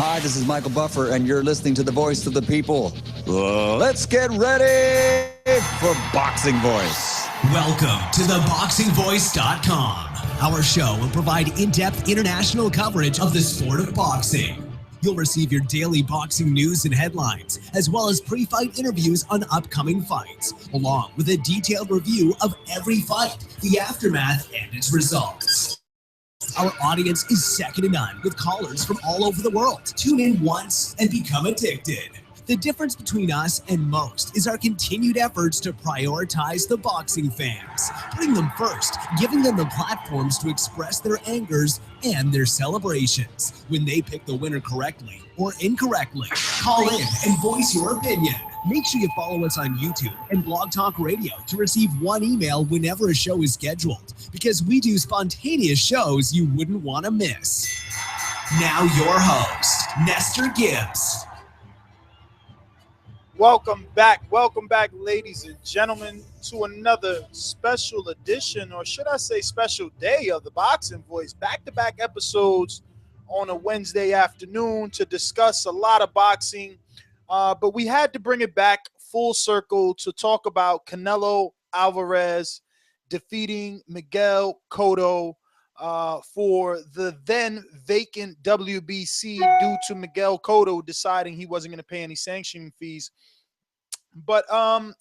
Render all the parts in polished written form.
Hi, this is Michael Buffer, and you're listening to the voice of the people. Let's get ready for Boxing Voice. Welcome to ThaBoxingvoice.com. Our show will provide in-depth international coverage of the sport of boxing. You'll receive your daily boxing news and headlines, as well as pre-fight interviews on upcoming fights, along with a detailed review of every fight, the aftermath, and its results. Our audience is second to none, with callers from all over the world. Tune in once and become addicted. The difference between us and most is our continued efforts to prioritize the boxing fans, putting them first, giving them the platforms to express their angers and their celebrations when they pick the winner correctly or incorrectly. Call in and voice your opinion. Make sure you follow us on YouTube and Blog Talk Radio to receive one email whenever a show is scheduled, because we do spontaneous shows you wouldn't want to miss. Now your host, Nestor Gibbs. Welcome back, ladies and gentlemen, to another special edition, or should I say special day of the Boxing Voice. Back-to-back episodes on a Wednesday afternoon to discuss a lot of boxing. But we had to bring it back full circle to talk about Canelo Álvarez defeating Miguel Cotto for the then vacant WBC due to Miguel Cotto deciding he wasn't going to pay any sanctioning fees. But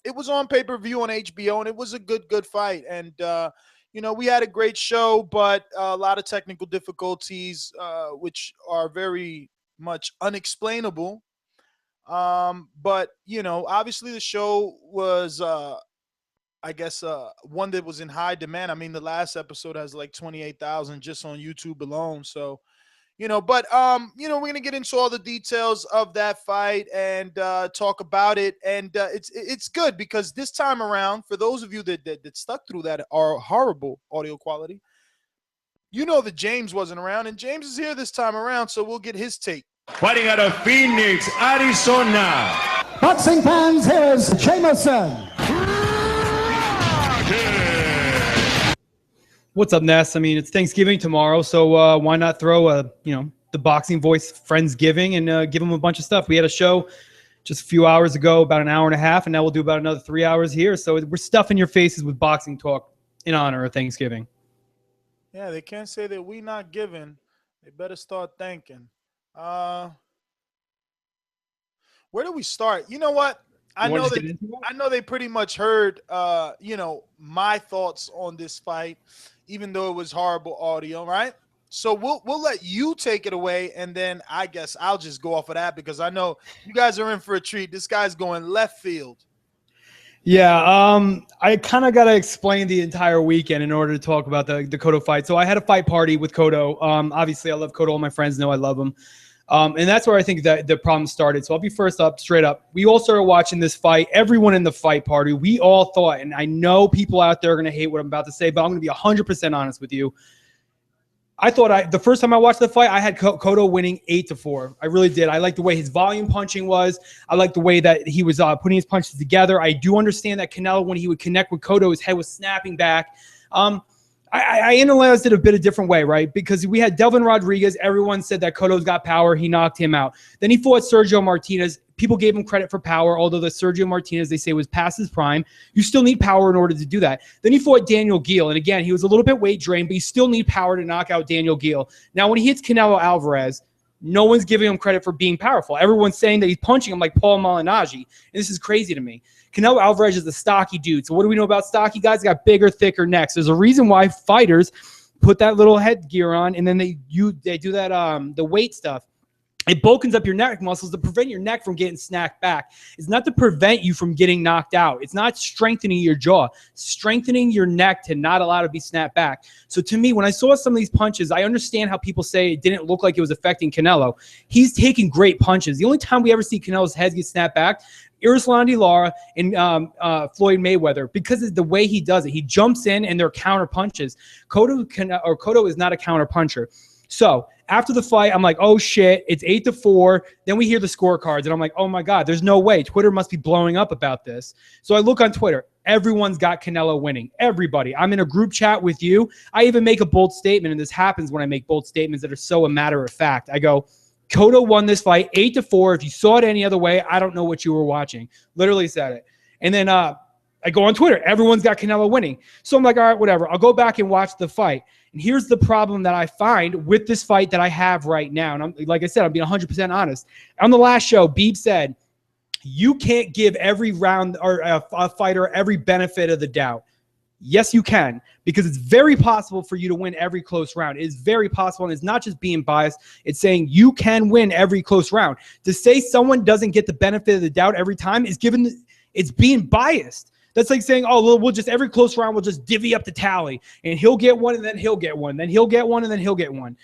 it was on pay-per-view on HBO, and it was a good fight. And, we had a great show, but a lot of technical difficulties, which are very much unexplainable. But, obviously the show was, one that was in high demand. I mean, the last episode has like 28,000 just on YouTube alone. So, we're going to get into all the details of that fight and talk about it. And it's good because this time around, for those of you that stuck through that are horrible audio quality, that James wasn't around, and James is here this time around. So we'll get his take. Fighting out of Phoenix, Arizona. Boxing fans, here's Jameson. What's up, Ness? I mean, it's Thanksgiving tomorrow, so why not throw the Boxing Voice Friendsgiving and give them a bunch of stuff. We had a show just a few hours ago, about an hour and a half, and now we'll do about another 3 hours here. So we're stuffing your faces with boxing talk in honor of Thanksgiving. Yeah, they can't say that we not giving. They better start thanking. Where do we start? You know what? I know they pretty much heard my thoughts on this fight, even though it was horrible audio, right? So we'll let you take it away, and then I guess I'll just go off of that because I know you guys are in for a treat. This guy's going left field. Yeah, I kind of got to explain the entire weekend in order to talk about the Cotto fight. So I had a fight party with Cotto. Obviously, I love Cotto. All my friends know I love him. And that's where I think that the problem started. So I'll be first up, straight up. We all started watching this fight. Everyone in the fight party, we all thought, and I know people out there are going to hate what I'm about to say, but I'm going to be 100% honest with you. I thought the first time I watched the fight, I had Cotto winning 8-4. I really did. I liked the way his volume punching was. I liked the way that he was putting his punches together. I do understand that Canelo, when he would connect with Cotto, his head was snapping back. I analyzed it a bit a different way, right? Because we had Delvin Rodriguez. Everyone said that Cotto's got power. He knocked him out. Then he fought Sergio Martinez. People gave him credit for power, although the Sergio Martinez, they say, was past his prime. You still need power in order to do that. Then he fought Daniel Geale. And again, he was a little bit weight drained, but you still need power to knock out Daniel Geale. Now, when he hits Canelo Álvarez, no one's giving him credit for being powerful. Everyone's saying that he's punching him like Paul Malignaggi. And this is crazy to me. Canelo Álvarez is a stocky dude. So what do we know about stocky guys? They got bigger, thicker necks. There's a reason why fighters put that little headgear on, and then they do that the weight stuff. It bulkens up your neck muscles to prevent your neck from getting snapped back. It's not to prevent you from getting knocked out. It's not strengthening your jaw. Strengthening your neck to not allow it to be snapped back. So to me, when I saw some of these punches, I understand how people say it didn't look like it was affecting Canelo. He's taking great punches. The only time we ever see Canelo's head get snapped back, Irislandy Lara and Floyd Mayweather, because of the way he does it. He jumps in and they're counter punches. Cotto is not a counter puncher. So after the fight, I'm like, oh shit, it's 8-4. Then we hear the scorecards and I'm like, oh my God, there's no way. Twitter must be blowing up about this. So I look on Twitter. Everyone's got Canelo winning. Everybody. I'm in a group chat with you. I even make a bold statement, and this happens when I make bold statements that are so a matter of fact. I go, Cotto won this fight 8-4. If you saw it any other way, I don't know what you were watching. Literally said it. And then I go on Twitter. Everyone's got Canelo winning. So I'm like, all right, whatever. I'll go back and watch the fight. And here's the problem that I find with this fight that I have right now. And I'm, like I said, I'm being 100% honest. On the last show, Beeb said, you can't give every round or a fighter every benefit of the doubt. Yes, you can, because it's very possible for you to win every close round. It is very possible, and it's not just being biased. It's saying you can win every close round. To say someone doesn't get the benefit of the doubt every time is it's being biased. That's like saying, oh, we'll just every close round, we'll just divvy up the tally, and he'll get one, and then he'll get one, then he'll get one, and then he'll get one.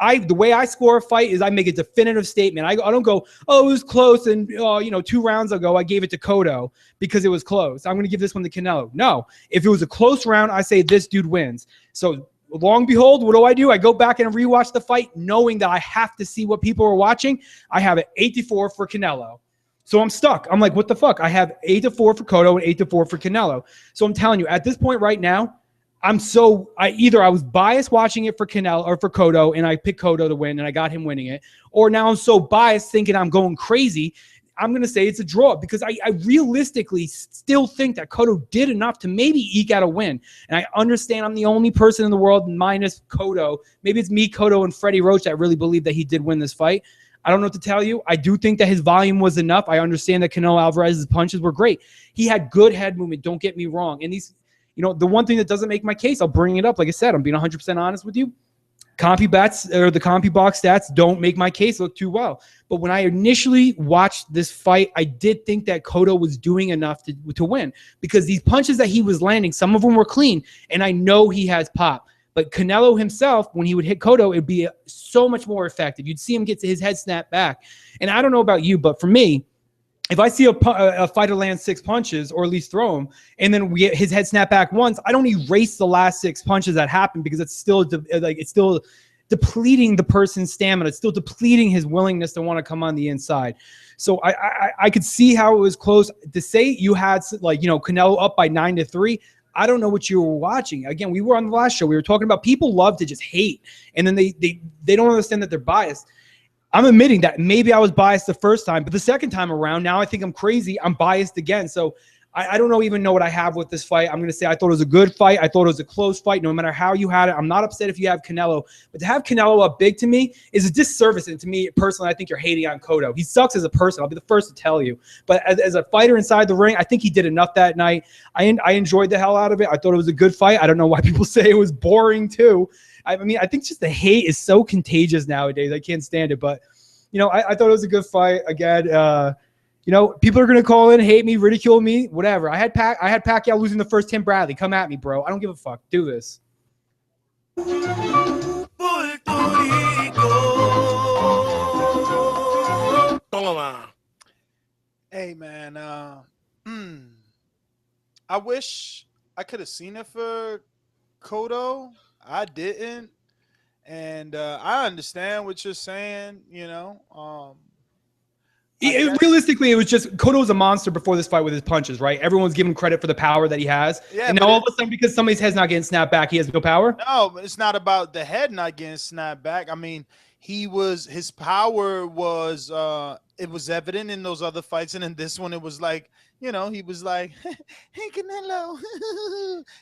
The way I score a fight is I make a definitive statement. I don't go, oh, it was close, and 2 rounds ago I gave it to Cotto because it was close. I'm going to give this one to Canelo. No, if it was a close round, I say this dude wins. So long behold, what do? I go back and rewatch the fight knowing that I have to see what people are watching. I have it 8-4 for Canelo. So I'm stuck. I'm like, what the fuck? I have 8-4 for Cotto and 8-4 for Canelo. So I'm telling you, at this point right now, I was biased watching it for Canelo or for Cotto, and I picked Cotto to win, and I got him winning it. Or now I'm so biased thinking I'm going crazy, I'm going to say it's a draw because I realistically still think that Cotto did enough to maybe eke out a win. And I understand I'm the only person in the world minus Cotto. Maybe it's me, Cotto, and Freddie Roach that really believe that he did win this fight. I don't know what to tell you. I do think that his volume was enough. I understand that Canelo Alvarez's punches were great. He had good head movement. Don't get me wrong. And these, the one thing that doesn't make my case, I'll bring it up. Like I said, I'm being 100% honest with you. Compy bets or the Compy box stats don't make my case look too well. But when I initially watched this fight, I did think that Cotto was doing enough to win because these punches that he was landing, some of them were clean, and I know he has pop. But Canelo himself, when he would hit Cotto, it'd be so much more effective. You'd see him get to his head snap back. And I don't know about you, but for me, if I see a fighter land 6 punches or at least throw him, and then we get his head snap back once, I don't erase the last 6 punches that happened because it's still depleting the person's stamina. It's still depleting his willingness to want to come on the inside. So I could see how it was close. To say you had Canelo up by 9-3. I don't know what you were watching. Again, we were on the last show. We were talking about people love to just hate, and then they don't understand that they're biased. I'm admitting that maybe I was biased the first time, but the second time around, now I think I'm crazy. I'm biased again. So I don't even know what I have with this fight. I'm going to say I thought it was a good fight. I thought it was a close fight, no matter how you had it. I'm not upset if you have Canelo, but to have Canelo up big to me is a disservice. And to me, personally, I think you're hating on Cotto. He sucks as a person. I'll be the first to tell you. But as a fighter inside the ring, I think he did enough that night. I enjoyed the hell out of it. I thought it was a good fight. I don't know why people say it was boring too. I mean, I think just the hate is so contagious nowadays. I can't stand it. But, I thought it was a good fight. Again, people are going to call in, hate me, ridicule me, whatever. I had Pacquiao losing the first Tim Bradley. Come at me, bro. I don't give a fuck. Do this. Hey, man. I wish I could have seen it for Cotto. I didn't. And I understand what you're saying, Realistically, it was just Cotto was a monster before this fight with his punches, right? Everyone's giving credit for the power that he has. Yeah, and now all of a sudden, because somebody's head's not getting snapped back, he has no power? No, but it's not about the head not getting snapped back. I mean, his power was it was evident in those other fights, and in this one, it was like, he was like, hey, Canelo.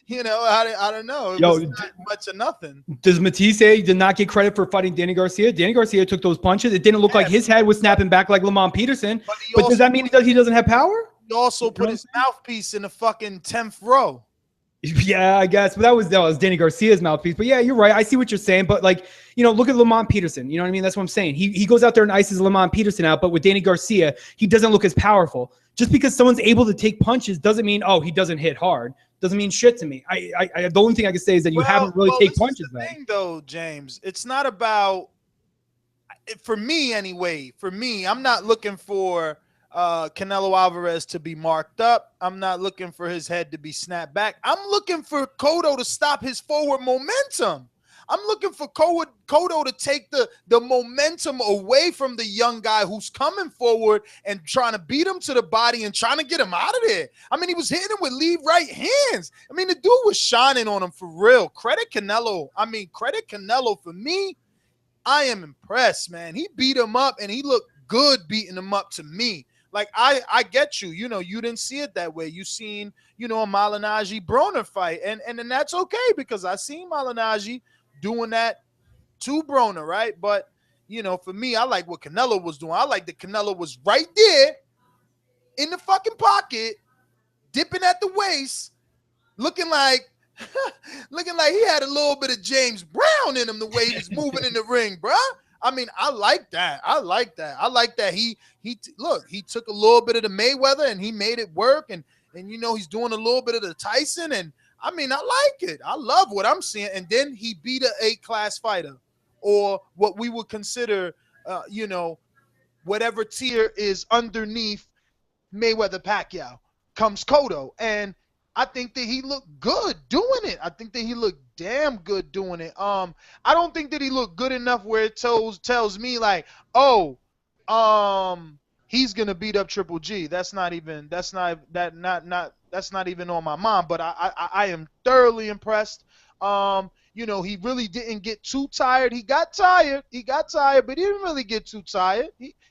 I don't know. It was not much of nothing. Does Matisse did not get credit for fighting Danny Garcia? Danny Garcia took those punches. It didn't look like his head was snapping back like Lamont Peterson. But does that mean he doesn't have power? He also put his mouthpiece in the fucking 10th row. Yeah, I guess. But that was Danny Garcia's mouthpiece. But yeah, you're right. I see what you're saying. But look at Lamont Peterson. You know what I mean? That's what I'm saying. He goes out there and ices Lamont Peterson out. But with Danny Garcia, he doesn't look as powerful. Just because someone's able to take punches doesn't mean, he doesn't hit hard. Doesn't mean shit to me. The only thing I can say is that you haven't really taken punches. The thing, though, James, it's not about, for me anyway, I'm not looking for Canelo Alvarez to be marked up. I'm not looking for his head to be snapped back. I'm looking for Cotto to stop his forward momentum. I'm looking for Cotto to take the momentum away from the young guy who's coming forward and trying to beat him to the body and trying to get him out of there. I mean, he was hitting him with lead right hands. I mean, the dude was shining on him for real. Credit Canelo for me. I am impressed, man. He beat him up, and he looked good beating him up to me. Like, I get you. You know, you didn't see it that way. You seen, you know, a Malignaggi-Broner fight, and then that's okay because I seen Malignaggi doing that to Broner, right? But, you know, for me, I like what Canelo was doing. I like that Canelo was right there in the fucking pocket, dipping at the waist, looking like he had a little bit of James Brown in him the way he was moving in the ring, bruh. I mean, I like that. I like that he took a little bit of the Mayweather and he made it work, and you know, he's doing a little bit of the Tyson, and I mean, I like it. I love what I'm seeing. And then he beat an A-class fighter, or what we would consider, you know, whatever tier is underneath Mayweather Pacquiao. Comes Cotto, and I think that he looked good doing it. I think that he looked damn good doing it. I don't think that he looked good enough where it tells me like, oh, he's gonna beat up Triple G. That's not even on my mind. But I am thoroughly impressed. You know, he really didn't get too tired. He got tired, but he didn't really get too tired.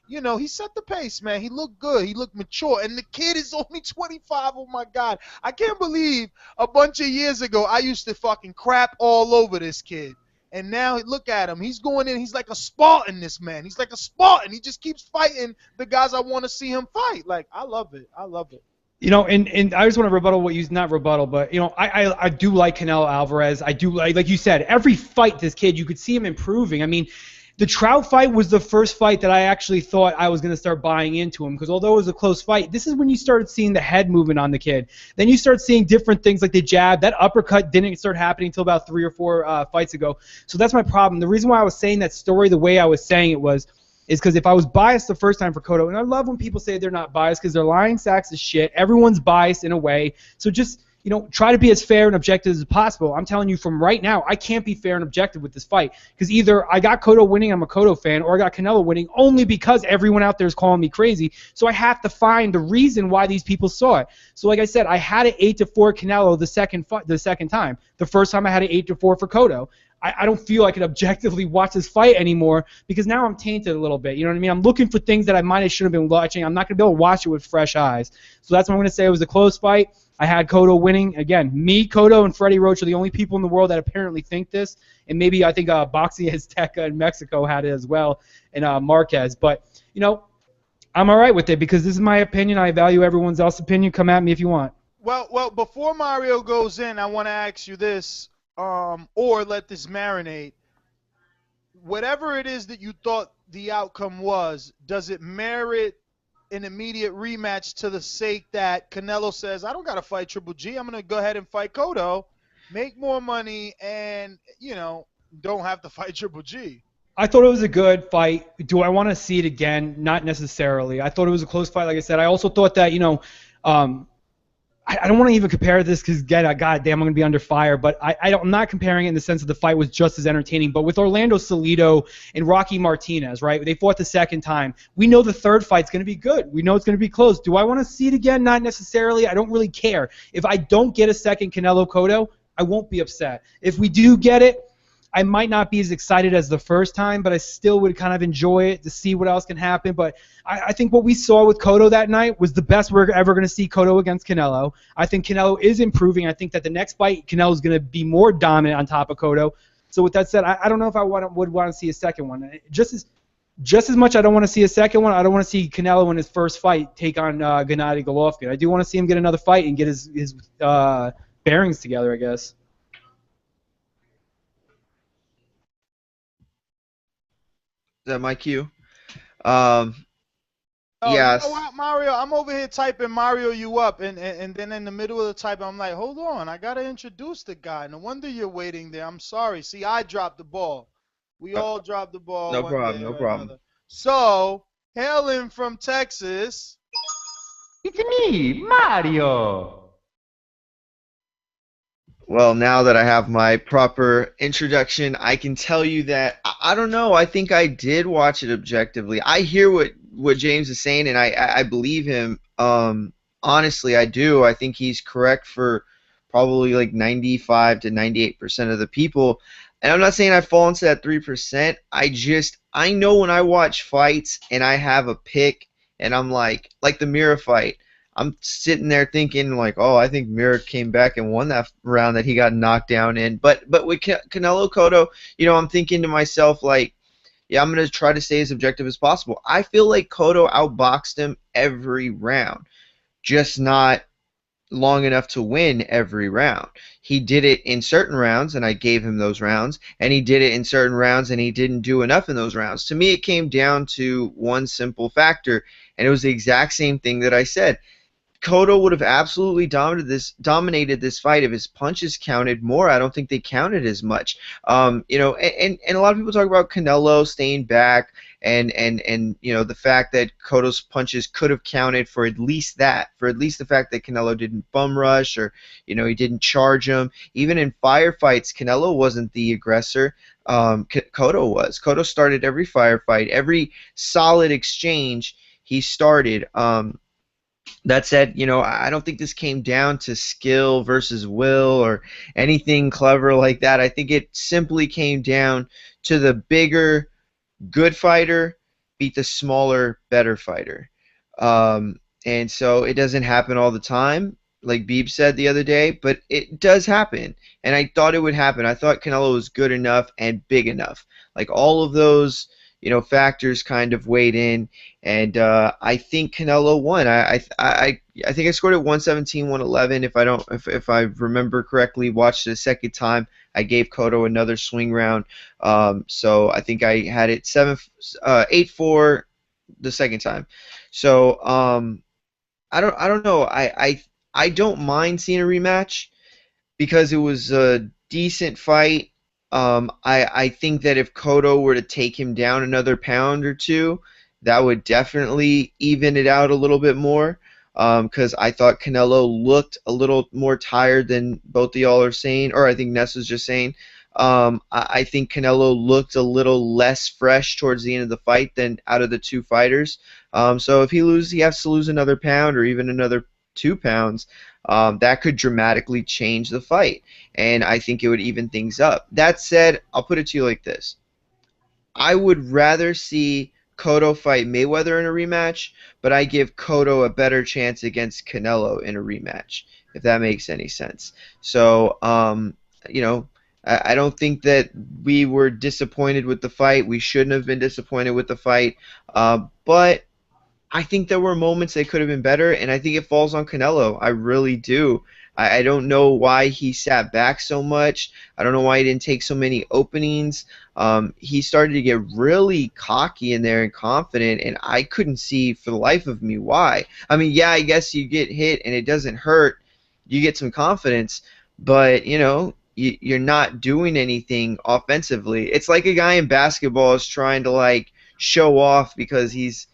You know, he set the pace, man. He looked good. He looked mature. And the kid is only 25. Oh, my God. I can't believe a bunch of years ago I used to fucking crap all over this kid. And now look at him. He's going in. He's like a Spartan, this man. He's like a Spartan. He just keeps fighting the guys I want to see him fight. Like, I love it. I love it. You know, and I just want to rebuttal what you, not rebuttal, but, you know, I do like Canelo Alvarez. I do like you said, every fight this kid, you could see him improving. I mean, the Trout fight was the first fight that I actually thought I was going to start buying into him, because although it was a close fight, this is when you started seeing the head movement on the kid. Then you start seeing different things like the jab. That uppercut didn't start happening until about 3 or 4 fights ago. So that's my problem. The reason why I was saying that story the way I was saying it is because if I was biased the first time for Cotto, and I love when people say they're not biased because they're lying sacks of shit. Everyone's biased in a way. So just, you know, try to be as fair and objective as possible. I'm telling you from right now, I can't be fair and objective with this fight because either I got Cotto winning, I'm a Cotto fan, or I got Canelo winning only because everyone out there is calling me crazy. So I have to find the reason why these people saw it. So like I said, I had it 8-4 Canelo the second time. The first time I had it 8-4 for Cotto. I don't feel I could objectively watch this fight anymore because now I'm tainted a little bit. You know what I mean? I'm looking for things that I might have should have been watching. I'm not going to be able to watch it with fresh eyes. So that's what I'm going to say. It was a close fight. I had Cotto winning. Again, me, Cotto, and Freddie Roach are the only people in the world that apparently think this. And maybe I think Boxing Azteca in Mexico had it as well, and Marquez. But, you know, I'm all right with it because this is my opinion. I value everyone else's opinion. Come at me if you want. Well, before Mario goes in, I want to ask you this. Or let this marinate. Whatever it is that you thought the outcome was, does it merit an immediate rematch to the sake that Canelo says, I don't got to fight Triple G. I'm going to go ahead and fight Cotto, make more money, and, you know, don't have to fight Triple G. I thought it was a good fight. Do I want to see it again? Not necessarily. I thought it was a close fight, like I said. I also thought that, you know, I don't want to even compare this because, God damn, I'm going to be under fire. But I'm not comparing it in the sense that the fight was just as entertaining. But with Orlando Salido and Rocky Martinez, right, they fought the second time. We know the third fight's going to be good. We know it's going to be close. Do I want to see it again? Not necessarily. I don't really care. If I don't get a second Canelo Cotto, I won't be upset. If we do get it, I might not be as excited as the first time, but I still would kind of enjoy it to see what else can happen. But I think what we saw with Cotto that night was the best we're ever going to see Cotto against Canelo. I think Canelo is improving. I think that the next fight, Canelo is going to be more dominant on top of Cotto. So with that said, I don't know if I would want to see a second one. Just as much I don't want to see a second one, I don't want to see Canelo in his first fight take on Gennady Golovkin. I do want to see him get another fight and get his bearings together, I guess. Is that my cue? Oh, yes. You know what, Mario? I'm over here typing Mario you up, and then in the middle of the typing, I'm like, hold on, I gotta introduce the guy. No wonder you're waiting there. I'm sorry. See, I dropped the ball. We all dropped the ball. No problem. No problem. Another. So, hailing from Texas, It's me, Mario. Well, now that I have my proper introduction, I can tell you that I don't know. I think I did watch it objectively. I hear what James is saying, and I believe him. Honestly, I do. I think he's correct for probably like 95 to 98% of the people. And I'm not saying I fall into that 3%. I know when I watch fights and I have a pick and I'm like the Mira fight, I'm sitting there thinking like, oh, I think Mira came back and won that round that he got knocked down in. But with Canelo Cotto, I'm thinking to myself like, yeah, I'm going to try to stay as objective as possible. I feel like Cotto outboxed him every round, just not long enough to win every round. He did it in certain rounds, and I gave him those rounds, and he did it in certain rounds, and he didn't do enough in those rounds. To me, it came down to one simple factor, and it was the exact same thing that I said. Cotto would have absolutely dominated this fight if his punches counted more. I don't think they counted as much. And a lot of people talk about Canelo staying back and the fact that Cotto's punches could have counted for at least the fact that Canelo didn't bum rush or he didn't charge him. Even in firefights, Canelo wasn't the aggressor. Cotto was. Cotto started every firefight, every solid exchange he started. That said, I don't think this came down to skill versus will or anything clever like that. I think it simply came down to the bigger, good fighter beat the smaller, better fighter. And so it doesn't happen all the time, like Beeb said the other day, but it does happen. And I thought it would happen. I thought Canelo was good enough and big enough. Like all of those factors kind of weighed in, and I think Canelo won. I think I scored at 117, 111. If I remember correctly, watched it a second time, I gave Cotto another swing round. So I think I had it 8-4 the second time. So I don't know. I don't mind seeing a rematch because it was a decent fight. I think that if Cotto were to take him down another pound or two, that would definitely even it out a little bit more. Because I thought Canelo looked a little more tired than both of y'all are saying, or I think Ness was just saying. I think Canelo looked a little less fresh towards the end of the fight than out of the two fighters. So if he has to lose another pound or even another 2 pounds. That could dramatically change the fight, and I think it would even things up. That said, I'll put it to you like this. I would rather see Cotto fight Mayweather in a rematch, but I give Cotto a better chance against Canelo in a rematch, if that makes any sense. So, I don't think that we were disappointed with the fight. We shouldn't have been disappointed with the fight, but I think there were moments that could have been better, and I think it falls on Canelo. I really do. I don't know why he sat back so much. I don't know why he didn't take so many openings. He started to get really cocky in there and confident, and I couldn't see for the life of me why. I mean, yeah, I guess you get hit and it doesn't hurt. You get some confidence, but, you're not doing anything offensively. It's like a guy in basketball is trying to, like, show off because he's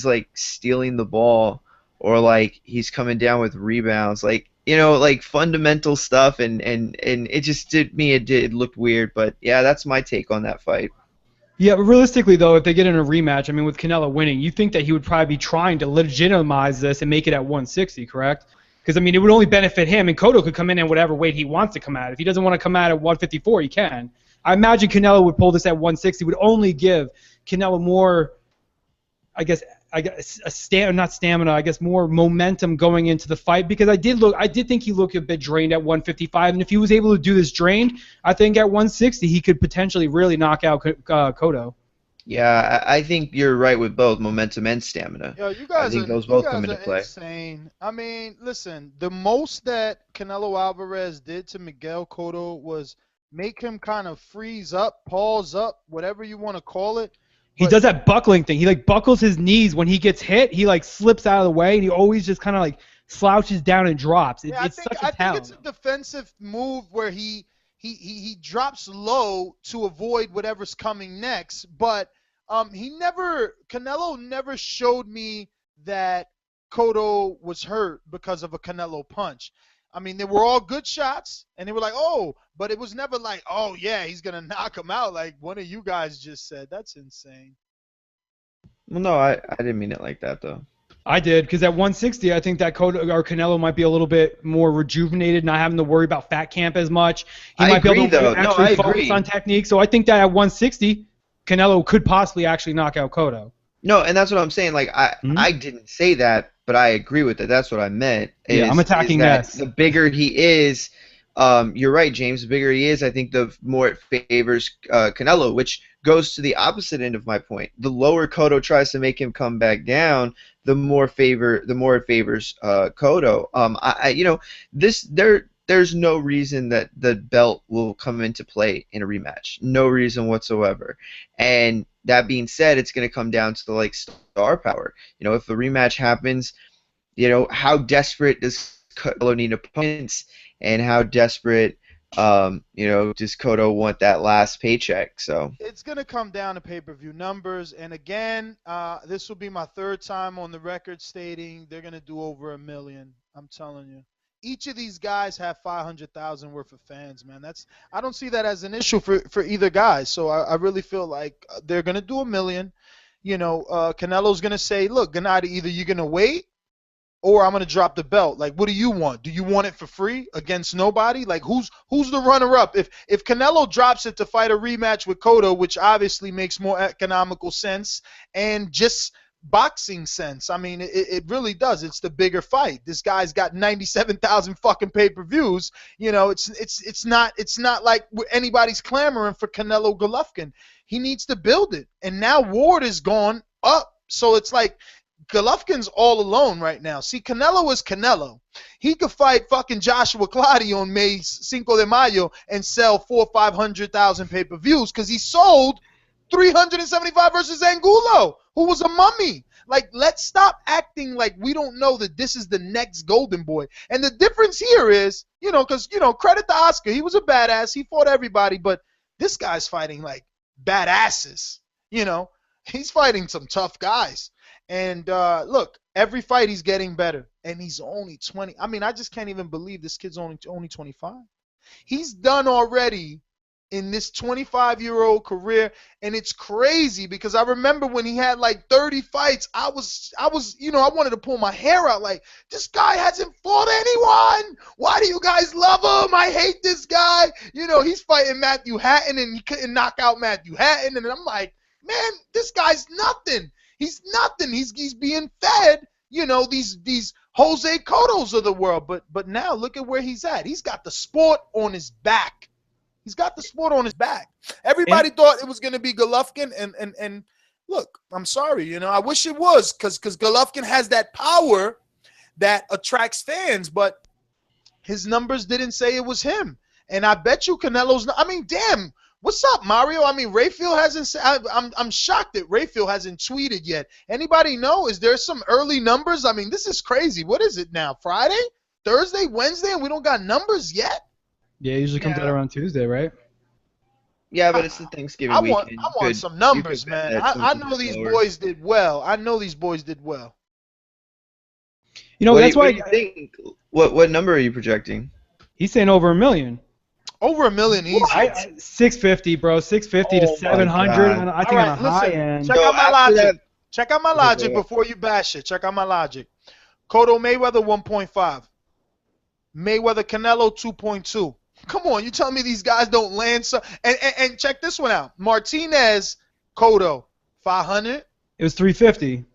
like stealing the ball or like he's coming down with rebounds, like fundamental stuff, and it just it looked weird. But yeah, that's my take on that fight. Yeah, but realistically though, if they get in a rematch, I mean, with Canelo winning, you think that he would probably be trying to legitimize this and make it at 160, correct? Because I mean, it would only benefit him, and Cotto could come in at whatever weight he wants to come at. If he doesn't want to come out at 154, he can. I imagine Canelo would pull this at 160, would only give Canelo more, I guess not stamina, I guess more momentum going into the fight, because I did think he looked a bit drained at 155, and if he was able to do this drained, I think at 160 he could potentially really knock out Cotto. Yeah, I think you're right with both momentum and stamina. Yo, you guys I think are, those you both guys come into are play. insane. I mean, listen, the most that Canelo Alvarez did to Miguel Cotto was make him kind of freeze up, pause up, whatever you want to call it. He does that buckling thing. He like buckles his knees when he gets hit. He like slips out of the way, and he always just kind of like slouches down and drops. I It's such a think talent. it's a defensive move where he drops low to avoid whatever's coming next. But Canelo never showed me that Cotto was hurt because of a Canelo punch. I mean, they were all good shots, and they were like, oh, but it was never like, oh, yeah, he's going to knock him out like one of you guys just said. That's insane. Well, no, I didn't mean it like that, though. I did, because at 160, I think that Canelo might be a little bit more rejuvenated, not having to worry about fat camp as much. He might be able to actually focus on technique. So I think that at 160, Canelo could possibly actually knock out Cotto. No, and that's what I'm saying. Like I didn't say that, but I agree with it. That's what I meant. Yeah, I'm attacking yes. The bigger he is, you're right, James. The bigger he is, I think the more it favors Canelo, which goes to the opposite end of my point. The lower Cotto tries to make him come back down, the more it favors Cotto. There's no reason that the belt will come into play in a rematch. No reason whatsoever. And that being said, it's going to come down to like star power. If the rematch happens, how desperate does Cotto need opponents, and how desperate does Cotto want that last paycheck? So it's going to come down to pay-per-view numbers. And again, this will be my third time on the record stating they're going to do over 1 million. I'm telling you. Each of these guys have 500,000 worth of fans, man. I don't see that as an issue for either guy. So I really feel like they're going to do 1 million. Canelo's going to say, look, Gennady, either you're going to wait or I'm going to drop the belt. Like, what do you want? Do you want it for free against nobody? Like, who's the runner-up? If Canelo drops it to fight a rematch with Cotto, which obviously makes more economical sense and just boxing sense. I mean, it really does. It's the bigger fight. This guy's got 97,000 fucking pay-per-views. It's not like anybody's clamoring for Canelo Golovkin. He needs to build it. And now Ward is gone up. So it's like Golovkin's all alone right now. See, Canelo is Canelo. He could fight fucking Joshua Clottey on May Cinco de Mayo and sell 400,000 or 500,000 pay-per-views because he sold 375 versus Angulo, who was a mummy. Like, let's stop acting like we don't know that this is the next golden boy. And the difference here is, because, credit to Oscar. He was a badass. He fought everybody. But this guy's fighting, like, badasses. He's fighting some tough guys. And, look, every fight he's getting better. And he's only 20. I mean, I just can't even believe this kid's only 25. He's done already in this 25-year-old career, and it's crazy because I remember when he had like 30 fights, I wanted to pull my hair out like, this guy hasn't fought anyone. Why do you guys love him? I hate this guy. He's fighting Matthew Hatton, and he couldn't knock out Matthew Hatton, and I'm like, man, this guy's nothing. He's nothing. He's being fed, these Jose Cottos of the world, but now look at where he's at. He's got the sport on his back. He's got the sport on his back. Everybody thought it was going to be Golovkin, and look, I'm sorry, I wish it was because Golovkin has that power that attracts fans, but his numbers didn't say it was him. And I bet you Canelo's not. I mean, damn, what's up, Mario? I mean, Rayfield hasn't. I'm shocked that Rayfield hasn't tweeted yet. Anybody know? Is there some early numbers? I mean, this is crazy. What is it now? Friday, Thursday, Wednesday, and we don't got numbers yet? Yeah, it usually comes out around Tuesday, right? Yeah, but it's the Thanksgiving weekend. I want some numbers, man. I know these boys did well. That's why. What do you think? What number are you projecting? He's saying over 1 million. Over 1 million easy. 650, bro. 650 to 700. I think on a high end. Check out my logic before you bash it. Check out my logic. Cotto Mayweather 1.5. Mayweather Canelo 2.2. Come on, you telling me these guys don't land so? And check this one out. Martinez Cotto 500. It was 350.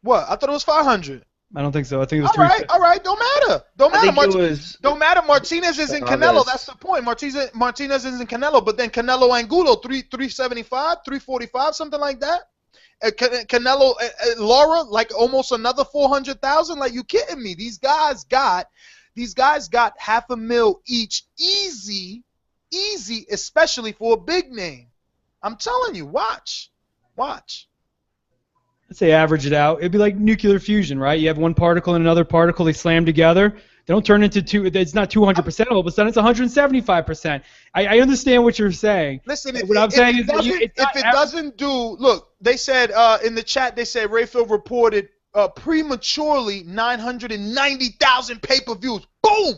What? I thought it was 500. I don't think so. I think it was 350. All right. Don't matter. Don't matter. Martinez isn't Canelo. That's the point. Martinez isn't Canelo, but then Canelo Angulo 375, 345, something like that. Canelo Lara like almost another 400,000. Like, you kidding me? These guys got $500,000 each, easy, especially for a big name. I'm telling you, watch. Let's say average it out. It'd be like nuclear fusion, right? You have one particle and another particle, they slam together. They don't turn into two. It's not 200% all of a sudden. It's 175%. I understand what you're saying. Listen, what I'm saying is if it doesn't do, look, they said in the chat, they said Rayfield reported prematurely 990,000 pay-per-views. Boom!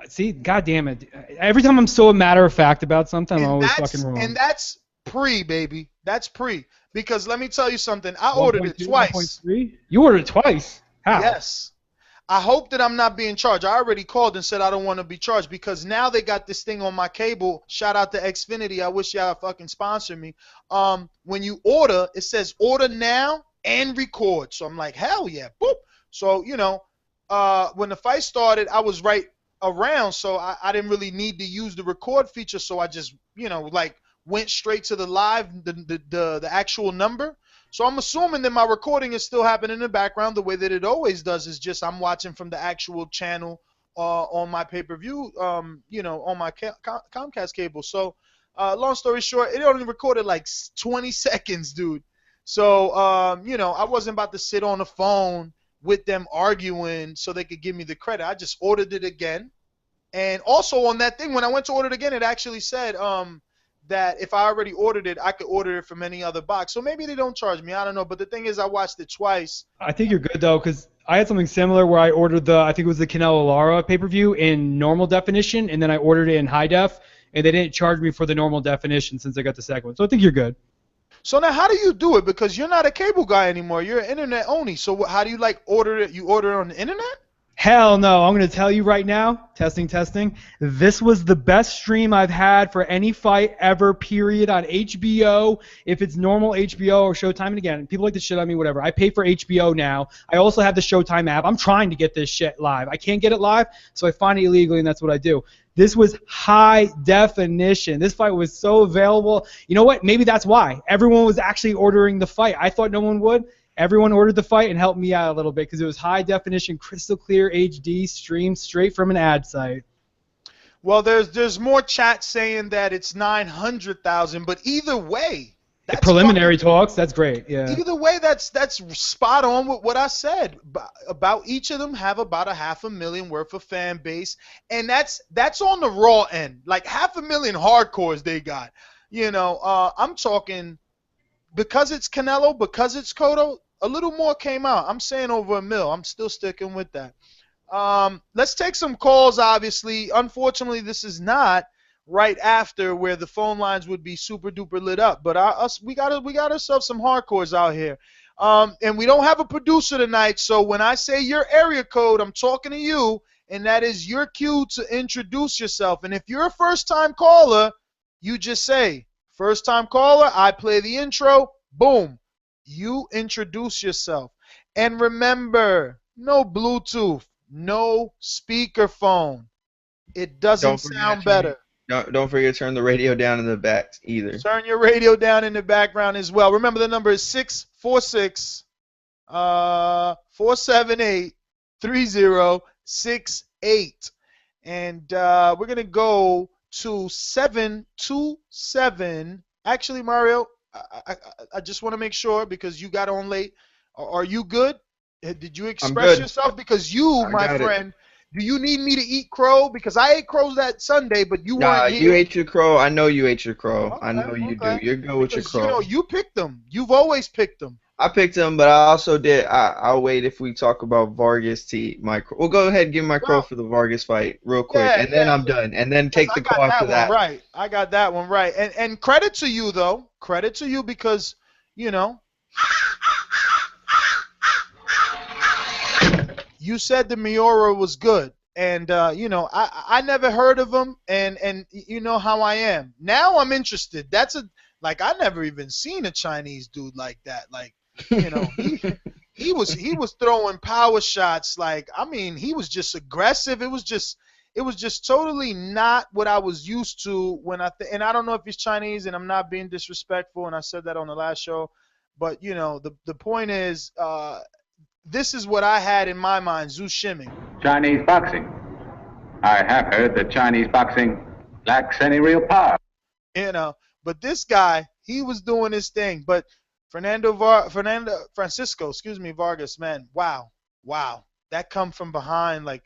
See, God damn it. Every time I'm so matter of fact about something, I'm always fucking wrong. And that's pre, baby. That's pre. Because let me tell you something. I 1.2, ordered it twice. 1.3? You ordered it twice? How? Yes. I hope that I'm not being charged. I already called and said I don't want to be charged because now they got this thing on my cable. Shout out to Xfinity. I wish y'all fucking sponsor me. When you order, it says order now and record. So I'm like, hell yeah. Boop. So, when the fight started, I was right around, so I didn't really need to use the record feature. So I just, went straight to the live, the actual number. So I'm assuming that my recording is still happening in the background the way that it always does. Is just I'm watching from the actual channel on my pay-per-view, on my Comcast cable. So long story short, it only recorded like 20 seconds, dude. So, I wasn't about to sit on the phone with them arguing so they could give me the credit. I just ordered it again. And also on that thing, when I went to order it again, it actually said that if I already ordered it, I could order it from any other box. So maybe they don't charge me. I don't know. But the thing is, I watched it twice. I think you're good, though, because I had something similar where I ordered I think it was the Canelo Lara pay-per-view in normal definition, and then I ordered it in high def, and they didn't charge me for the normal definition since I got the second one. So I think you're good. So now how do you do it? Because you're not a cable guy anymore. You're internet only. So how do you order it? You order it on the internet? Hell no. I'm going to tell you right now, testing. This was the best stream I've had for any fight ever, period, on HBO. If it's normal HBO or Showtime, and again, people like to shit on me, whatever. I pay for HBO now. I also have the Showtime app. I'm trying to get this shit live. I can't get it live, so I find it illegally, and that's what I do. This was high definition. This fight was so available. You know what? Maybe that's why. Everyone was actually ordering the fight. I thought no one would. Everyone ordered the fight and helped me out a little bit because it was high definition, crystal clear HD, streamed straight from an ad site. Well, there's more chat saying that it's 900,000, but either way, that's preliminary talks. That's great. Yeah. Either way, that's spot on with what I said. About each of them have about 500,000 worth of fan base, and that's on the raw end. Like 500,000 hardcores they got. I'm talking because it's Canelo, because it's Cotto. A little more came out. I'm saying over 1 mil. I'm still sticking with that. Let's take some calls, obviously. Unfortunately, this is not right after where the phone lines would be super duper lit up. But we got ourselves some hardcores out here. And we don't have a producer tonight, so when I say your area code, I'm talking to you, and that is your cue to introduce yourself. And if you're a first-time caller, you just say, first-time caller, I play the intro, boom. You introduce yourself. And remember, no Bluetooth, no speakerphone. It doesn't sound better. Don't forget to turn the radio down in the back either. Turn your radio down in the background as well. Remember, the number is 646-478-3068. And we're going to go to 727. Actually, Mario, I just want to make sure because you got on late. Are you good? Did you express yourself? Because you, my friend, do you need me to eat crow? Because I ate crow that Sunday, but you weren't here. You ate your crow. I know you ate your crow. Okay, I know you do. You're good with your crow. You picked them. You've always picked them. I picked him, but I also did. I'll wait if we talk about Vargas to my crow. We'll go ahead and give my crow for the Vargas fight real quick, and then I'm done. And then take the call after that. Right. I got that one right. And credit to you, though. Credit to you because, you said the Miura was good. And, I never heard of him, and you know how I am. Now I'm interested. I never even seen a Chinese dude like that. He was throwing power shots. He was just aggressive. It was just totally not what I was used to and I don't know if he's Chinese, and I'm not being disrespectful, and I said that on the last show, but the point is, this is what I had in my mind, Zhu Shiming. Chinese boxing. I have heard that Chinese boxing lacks any real power. But this guy, he was doing his thing. But Francisco Vargas, man, wow, that come from behind, that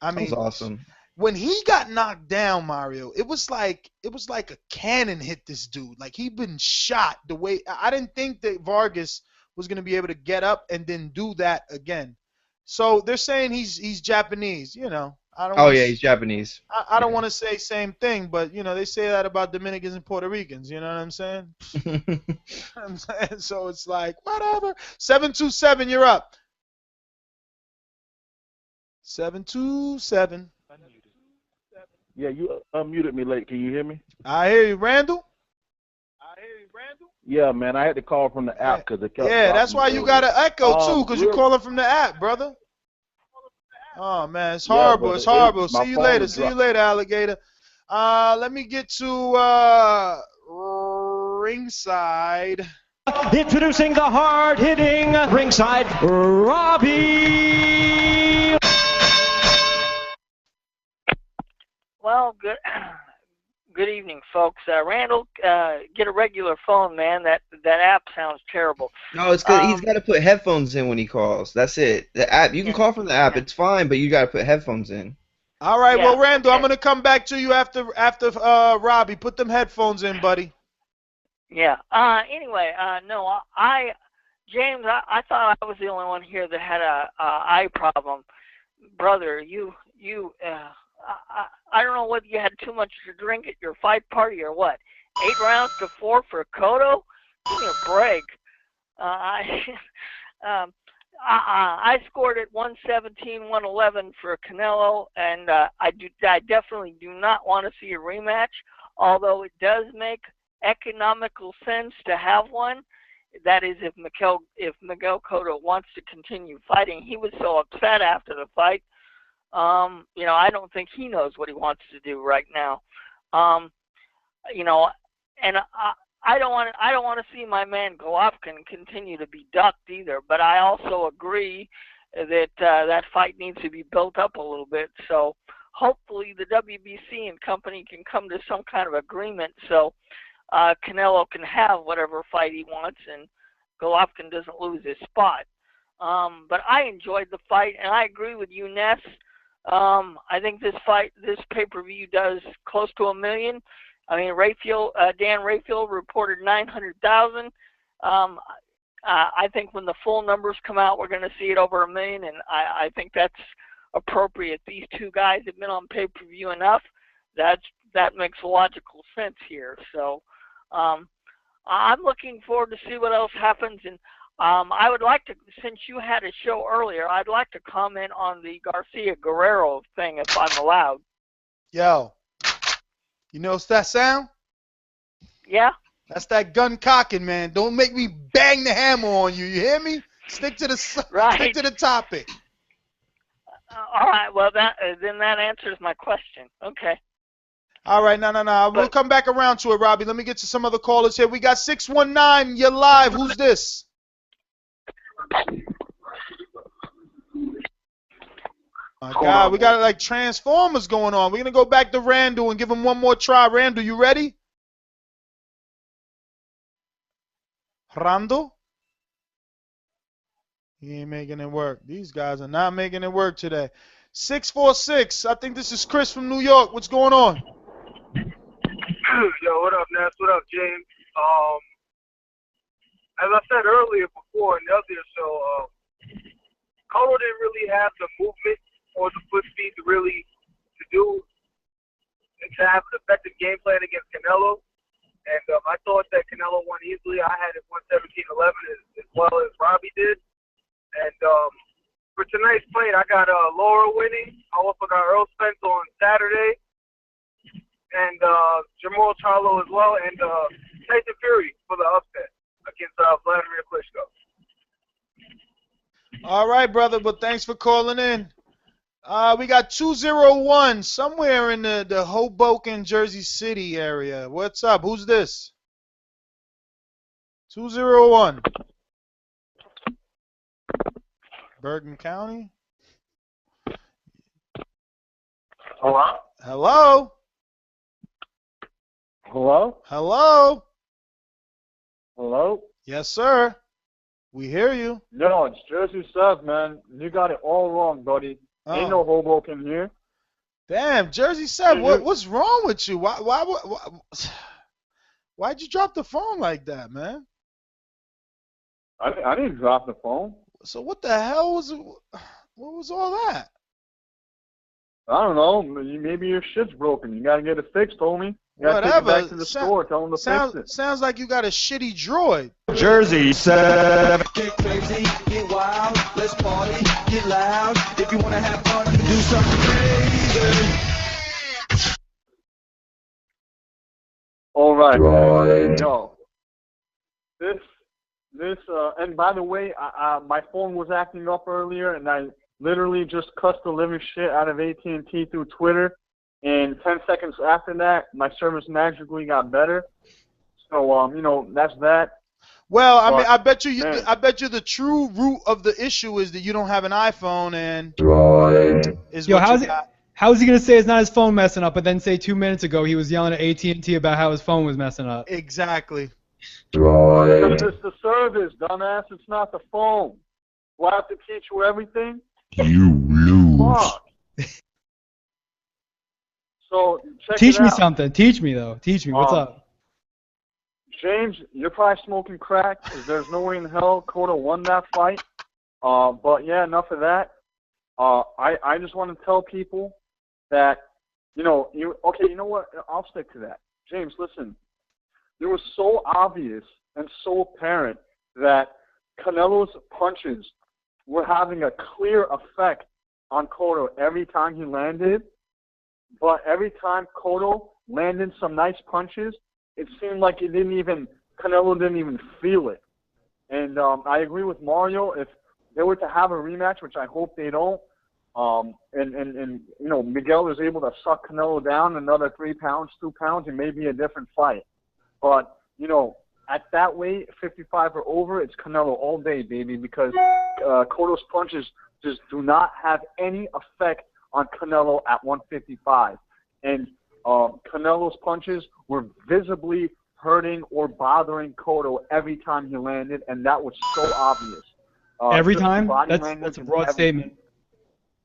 was awesome. When he got knocked down, Mario, it was like a cannon hit this dude. He'd been shot. The way I didn't think that Vargas was gonna be able to get up and then do that again. So they're saying he's Japanese. I don't Oh want yeah, to. he's Japanese. I don't want to say same thing, but you know they say that about Dominicans and Puerto Ricans. You know what I'm saying? I'm saying, so it's like whatever. 727, you're up. 727. Yeah, you unmuted me late. Can you hear me? I hear you, Randall. Yeah, man, I had to call from the app because it kept Yeah, that's dropping why me you earlier. got an echo too, because you're Real- calling from the app, brother. Oh man, it's Yeah, horrible. but It's horrible. my See you phone later. is See you dropped. later, alligator. Let me get to ringside. Introducing the hard-hitting ringside, Robbie. Well, good evening, folks. Randall, get a regular phone, man. That app sounds terrible. No, it's good. He's got to put headphones in when he calls. That's it. The app, you can call from the app. It's fine, but you got to put headphones in. All right, Yeah, well, Randall, I'm okay. gonna come back to you after Robbie. Put them headphones in, buddy. Yeah. Anyway, no, James, I thought I was the only one here that had a eye problem. Brother, I don't know whether you had too much to drink at your fight party or what. 8 rounds to 4 for Cotto? Give me a break. I scored at 117-111 for Canelo, and I definitely do not want to see a rematch, although it does make economical sense to have one. That is, if Miguel Cotto wants to continue fighting. He was so upset after the fight. You know, I don't think he knows what he wants to do right now. You know, and I don't want to see my man Golovkin continue to be ducked either. But I also agree that that fight needs to be built up a little bit. So hopefully the WBC and company can come to some kind of agreement so Canelo can have whatever fight he wants and Golovkin doesn't lose his spot. But I enjoyed the fight, and I agree with you, Ness. I think this pay-per-view does close to $1 million. I mean, Dan Rayfield reported 900,000. I think when the full numbers come out, we're going to see it over $1 million, and I think that's appropriate. These two guys have been on pay-per-view enough. That makes logical sense here. So I'm looking forward to see what else happens. And I would like to, since you had a show earlier, I'd like to comment on the Garcia Guerrero thing, if I'm allowed. Yo, you know what's that sound? Yeah? That's that gun cocking, man. Don't make me bang the hammer on you. You hear me? Stick to the topic. All right. Well, then that answers my question. Okay. All right, no. We'll come back around to it, Robbie. Let me get to some other callers here. We got 619. You're live. Who's this? My God, we got like Transformers going on. We're going to go back to Randall and give him one more try. Randall, you ready? Randall? He ain't making it work. These guys are not making it work today. 646. I think this is Chris from New York. What's going on? Yo, what up, Ness? What up, James? As I said earlier before in the other show, Cotto didn't really have the movement or the foot speed to have an effective game plan against Canelo. And I thought that Canelo won easily. I had it 117-11 as well as Robbie did. And for tonight's fight, I got Laura winning. I also got Earl Spence on Saturday. And Jamal Charlo as well. And Tyson Fury for the upset against Vladimir Klitschko. All right, brother, but thanks for calling in. We got 201 somewhere in the Hoboken, Jersey City area. What's up? Who's this? 201. Bergen County? Hello? Hello? Hello? Hello? Hello? Yes, sir. We hear you. No, it's Jersey Sub, man. You got it all wrong, buddy. Ain't no Hoboken here. Damn, Jersey Sub, what's wrong with you? Why'd you drop the phone like that, man? I didn't drop the phone. So what the hell was it? What was all that? I don't know. Maybe your shit's broken. You gotta get it fixed, homie. You gotta take it back to the store. Tell them to fix it. Sounds like you got a shitty droid. Jersey 7. Get crazy, get wild, let's party, get loud. If you wanna have fun, do something crazy. All right. Yo. And by the way, my phone was acting up earlier, and I literally just cussed the living shit out of AT&T through Twitter. And 10 seconds after that, my service magically got better. So, that's that. Well, I mean, I bet you the true root of the issue is that you don't have an iPhone, and how is he gonna say it's not his phone messing up, but then say 2 minutes ago he was yelling at AT&T about how his phone was messing up? Exactly. Because it's the service, dumbass. It's not the phone. Do I have to teach you everything? You lose. Fuck. So Teach me something. Teach me though. Teach me. What's up? James, you're probably smoking crack because there's no way in hell Cotto won that fight. But yeah, enough of that. I just want to tell people that, you know what? I'll stick to that. James, listen. It was so obvious and so apparent that Canelo's punches were having a clear effect on Cotto every time he landed. But every time Cotto landed some nice punches, it seemed like Canelo didn't even feel it. And I agree with Mario. If they were to have a rematch, which I hope they don't, and Miguel is able to suck Canelo down another 3 pounds, 2 pounds, it may be a different fight. But, at that weight, 55 or over, it's Canelo all day, baby, because Cotto's punches just do not have any effect on Canelo at 155. And Canelo's punches were visibly hurting or bothering Cotto every time he landed, and that was so obvious. Every time? That's a broad statement.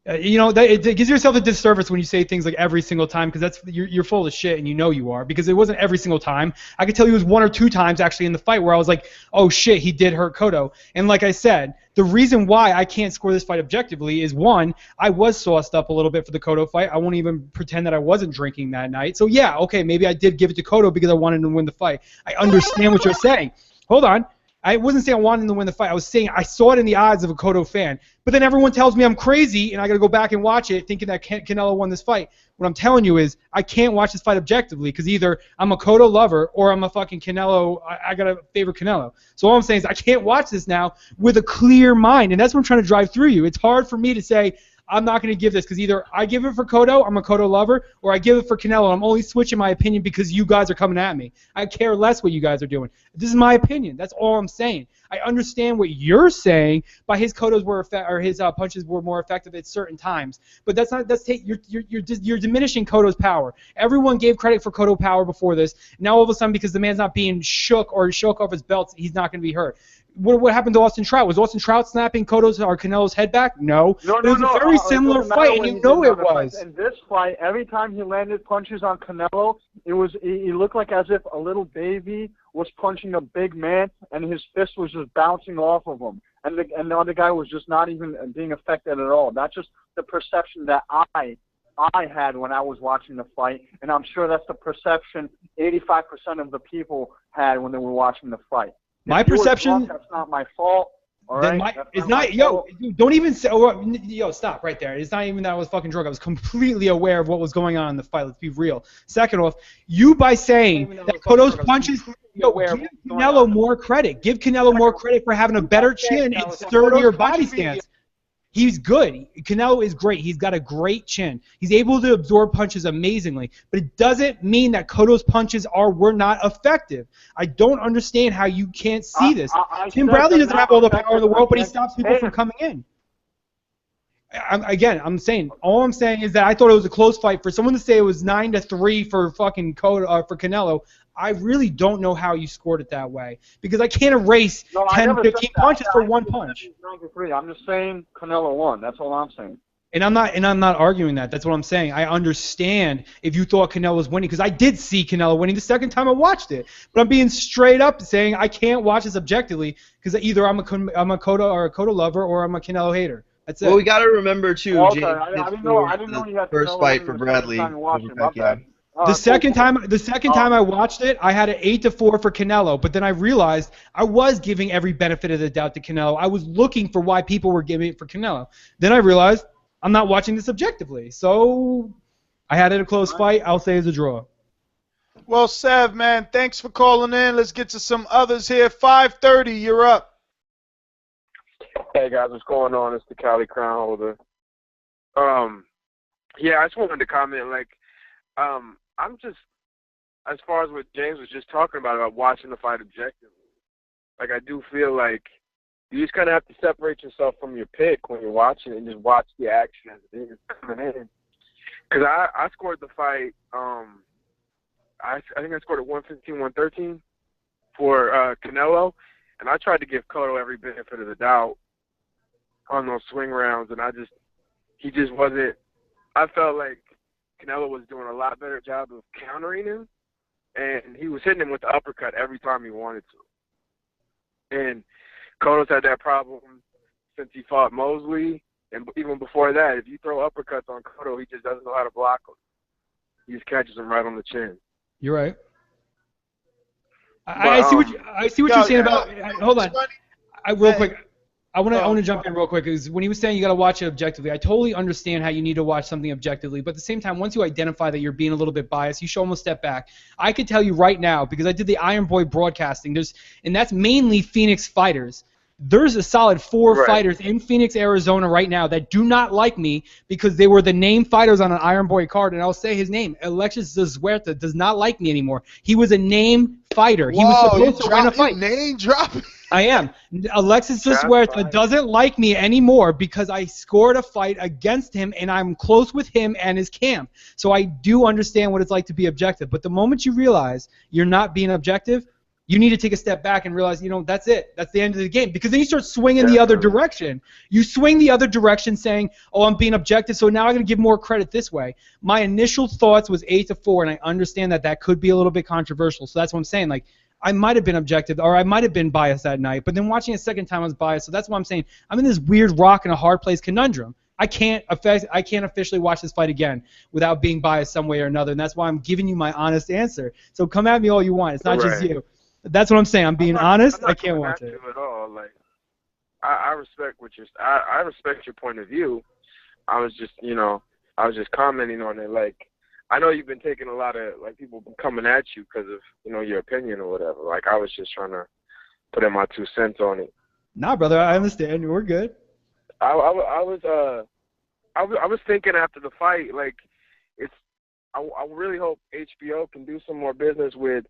It gives yourself a disservice when you say things like every single time, because you're full of shit, and you are, because it wasn't every single time. I could tell you it was 1 or 2 times actually in the fight where I was like, oh shit, he did hurt Cotto. And like I said, the reason why I can't score this fight objectively is, one, I was sauced up a little bit for the Cotto fight. I won't even pretend that I wasn't drinking that night. So yeah, okay, maybe I did give it to Cotto because I wanted to win the fight. I understand what you're saying. Hold on. I wasn't saying I wanted to win the fight. I was saying I saw it in the eyes of a Cotto fan. But then everyone tells me I'm crazy, and I got to go back and watch it thinking that Canelo won this fight. What I'm telling you is I can't watch this fight objectively because either I'm a Cotto lover or I'm a fucking Canelo. I got to favor Canelo. So all I'm saying is I can't watch this now with a clear mind, and that's what I'm trying to drive through you. It's hard for me to say I'm not going to give this because either I give it for Cotto, I'm a Cotto lover, or I give it for Canelo. I'm only switching my opinion because you guys are coming at me. I care less what you guys are doing. This is my opinion. That's all I'm saying. I understand what you're saying, but his punches were more effective at certain times. But you're diminishing Cotto's power. Everyone gave credit for Cotto power before this. Now all of a sudden, because the man's not being shook off his belts, he's not going to be hurt. What happened to Austin Trout? Was Austin Trout snapping Canelo's head back? No. It was a very similar fight, and it was. In this fight, every time he landed punches on Canelo, he looked like as if a little baby was punching a big man, and his fist was just bouncing off of him. And the other guy was just not even being affected at all. That's just the perception that I had when I was watching the fight, and I'm sure that's the perception 85% of the people had when they were watching the fight. My perception. That's not my fault. All right. It's not. Don't even say. Stop right there. It's not even that I was fucking drunk. I was completely aware of what was going on in the fight. Let's be real. Second off, you by saying that Cotto's punches. Give Canelo more credit. Give Canelo more credit for having a better chin and sturdier body stance. He's good. Canelo is great. He's got a great chin. He's able to absorb punches amazingly. But it doesn't mean that Cotto's punches were not effective. I don't understand how you can't see this. Tim Bradley doesn't have all the power in the world, but he stops people from coming in. All I'm saying is that I thought it was a close fight. For someone to say it was 9-3 for fucking for Canelo, I really don't know how you scored it that way, because I can't erase 10, 15 punches for one punch. 9-3. I'm just saying Canelo won. That's all I'm saying. And I'm not arguing that. That's what I'm saying. I understand if you thought Canelo was winning, because I did see Canelo winning the second time I watched it. But I'm being straight up saying I can't watch this objectively because either I'm a Cotto lover or I'm a Canelo hater. That's it. Well, we got to remember too, Okay, James. I didn't know you had to first know fight it for the second Bradley. time you watched over it. My Pacquiao. bad. The second time I watched it, I had an 8-4 for Canelo, but then I realized I was giving every benefit of the doubt to Canelo. I was looking for why people were giving it for Canelo. Then I realized I'm not watching this objectively. So I had it a close fight. I'll say it's a draw. Well, Sev, man, thanks for calling in. Let's get to some others here. 5:30, you're up. Hey guys, what's going on? It's the Cali Crown Holder. Yeah, I just wanted to comment. I'm just, as far as what James was just talking about watching the fight objectively. I do feel like you just kind of have to separate yourself from your pick when you're watching it and just watch the action as it is coming in. Because I scored the fight. I think I scored at 115, 113 for Canelo, and I tried to give Cotto every benefit of the doubt on those swing rounds, and he just wasn't. I felt like Canelo was doing a lot better job of countering him, and he was hitting him with the uppercut every time he wanted to. And Cotto's had that problem since he fought Mosley, and even before that, if you throw uppercuts on Cotto, he just doesn't know how to block them. He just catches him right on the chin. You're right. I see what you're saying about. Hold on. Real quick. I want to jump in real quick because when he was saying you got to watch it objectively, I totally understand how you need to watch something objectively. But at the same time, once you identify that you're being a little bit biased, you should almost step back. I could tell you right now because I did the Iron Boy broadcasting. And that's mainly Phoenix fighters. There's a solid 4 fighters in Phoenix, Arizona right now that do not like me because they were the name fighters on an Iron Boy card, and I'll say his name. Alexis Zazueta does not like me anymore. He was a name fighter. He was supposed to win a fight. Name dropping. I am. Alexis Zazueta doesn't like me anymore because I scored a fight against him, and I'm close with him and his camp. So I do understand what it's like to be objective. But the moment you realize you're not being objective, you need to take a step back and realize, that's it. That's the end of the game. Because then you start swinging the other direction. You swing the other direction saying, oh, I'm being objective, so now I'm going to give more credit this way. My initial thoughts was 8-4, and I understand that could be a little bit controversial. So that's what I'm saying. I might have been objective, or I might have been biased that night. But then watching a second time, I was biased. So that's why I'm saying I'm in this weird rock and a hard place conundrum. I can't officially watch this fight again without being biased some way or another. And that's why I'm giving you my honest answer. So come at me all you want. It's not just you. That's what I'm saying. I'm being honest. I can't watch it. At all. I respect I respect your point of view. I was just commenting on it. I know you've been taking a lot of people been coming at you because of your opinion or whatever. I was just trying to put in my 2 cents on it. Nah, brother, I understand. We're good. I was thinking after the fight, I really hope HBO can do some more business with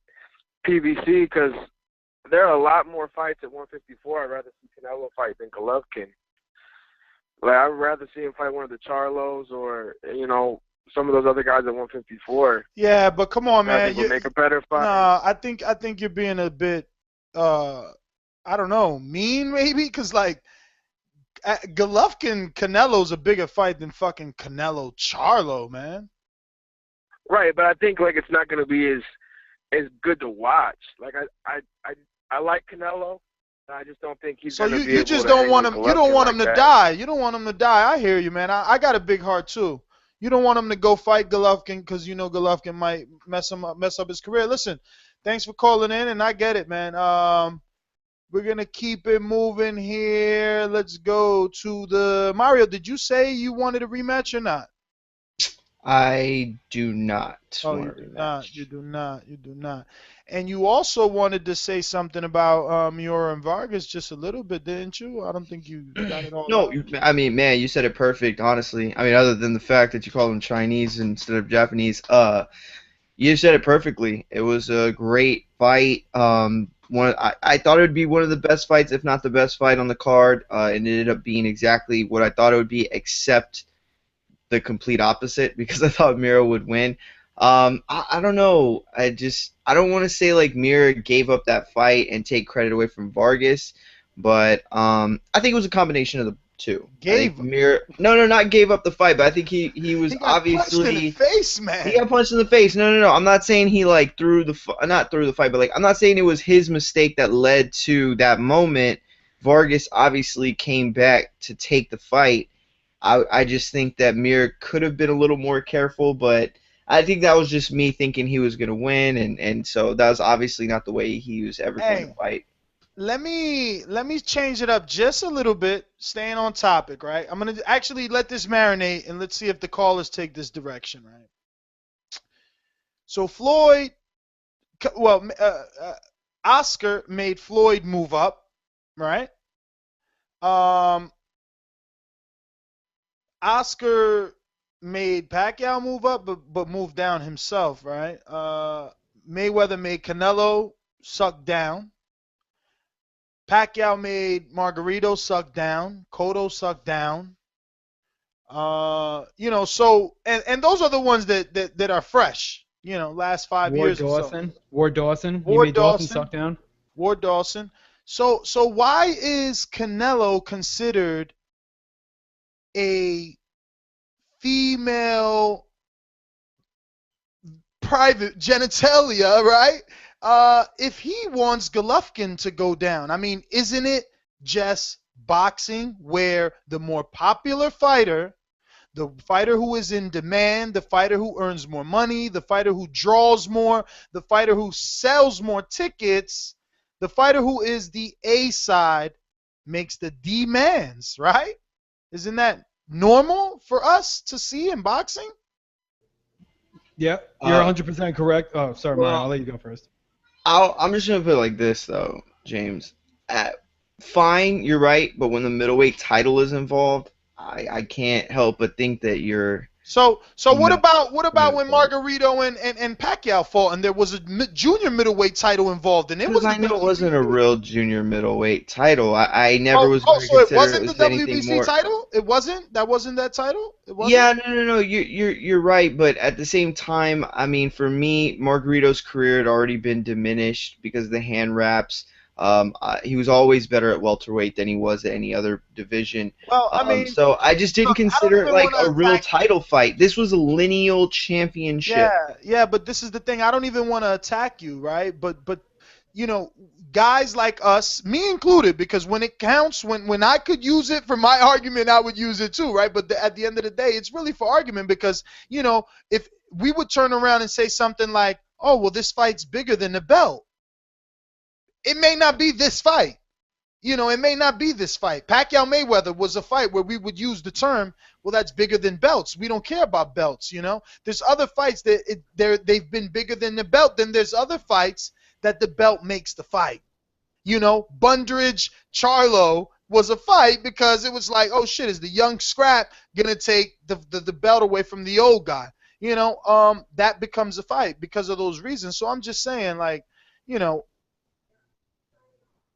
PBC because there are a lot more fights at 154. I'd rather see Canelo fight than Golovkin. I'd rather see him fight one of the Charlos or some of those other guys at 154. Yeah, but come on, man. I think would make a better fight. Nah, I think you're being a bit, I don't know, mean maybe, because Golovkin Canelo's a bigger fight than fucking Canelo Charlo, man. Right, but I think it's not going to be as good to watch. I like Canelo. I just don't think he's going to be able to. So you just don't want him. You don't want him to die. You don't want him to die. I hear you, man. I got a big heart too. You don't want him to go fight Golovkin because Golovkin might mess up his career. Listen, thanks for calling in, and I get it, man. We're gonna keep it moving here. Let's go to the Mario. Did you say you wanted a rematch or not? I do not. Oh, you do not. You do not. You do not. And you also wanted to say something about Miura and Vargas just a little bit, didn't you? I don't think you got it all. No, right. I mean, man, you said it perfect, honestly. I mean, other than the fact that you call them Chinese instead of Japanese, you said it perfectly. It was a great fight. I thought it would be one of the best fights, if not the best fight on the card. It ended up being exactly what I thought it would be, except the complete opposite, because I thought Mira would win. I don't know. I don't want to say Mira gave up that fight and take credit away from Vargas, but I think it was a combination of the two. Not gave up the fight, but I think he was obviously punched in the face, man. He got punched in the face. No. I'm not saying he not threw the fight, but I'm not saying it was his mistake that led to that moment. Vargas obviously came back to take the fight. I just think that Mir could have been a little more careful, but I think that was just me thinking he was going to win, and so that was obviously not the way he was ever going to fight. Let me change it up just a little bit, staying on topic, right? I'm gonna actually let this marinate, and let's see if the callers take this direction, right? So Oscar made Floyd move up, right? Oscar made Pacquiao move up, but moved down himself, right? Mayweather made Canelo suck down. Pacquiao made Margarito suck down. Cotto suck down. So and those are the ones that are fresh. Last 5 years or so. Ward Dawson. Ward He made Dawson suck down. Ward Dawson. So why is Canelo considered a female private genitalia, right? If he wants Golovkin to go down, I mean, isn't it just boxing where the more popular fighter, the fighter who is in demand, the fighter who earns more money, the fighter who draws more, the fighter who sells more tickets, the fighter who is the A side makes the demands, right? Isn't that normal for us to see in boxing? Yeah, you're 100% correct. Oh, sorry, Maya, I'll let you go first. I'm just going to put it like this, though, James. Fine, you're right, but when the middleweight title is involved, I can't help but think that you're... So what about when Margarito and Pacquiao fought and there was a junior middleweight title involved and it was I know it wasn't a real junior middleweight title. I never was going to consider it wasn't the anything WBC more. title? It wasn't? That wasn't that title? It wasn't? Yeah, no. You're right, but at the same time, I mean, for me, Margarito's career had already been diminished because of the hand wraps. He was always better at welterweight than he was at any other division. Well, I mean, so I just didn't consider it like a real title fight. This was a lineal championship. Yeah, but this is the thing. I don't even want to attack you, right? But guys like us, me included, because when it counts, when I could use it for my argument, I would use it too, right? But at the end of the day, it's really for argument because if we would turn around and say something like, "Oh, well, this fight's bigger than the belt." It may not be this fight. It may not be this fight. Pacquiao Mayweather was a fight where we would use the term, well, that's bigger than belts. We don't care about belts, There's other fights that they've been bigger than the belt. Then there's other fights that the belt makes the fight. Bundridge, Charlo was a fight because it was like, oh, shit, is the young scrap going to take the belt away from the old guy? That becomes a fight because of those reasons. So I'm just saying, like,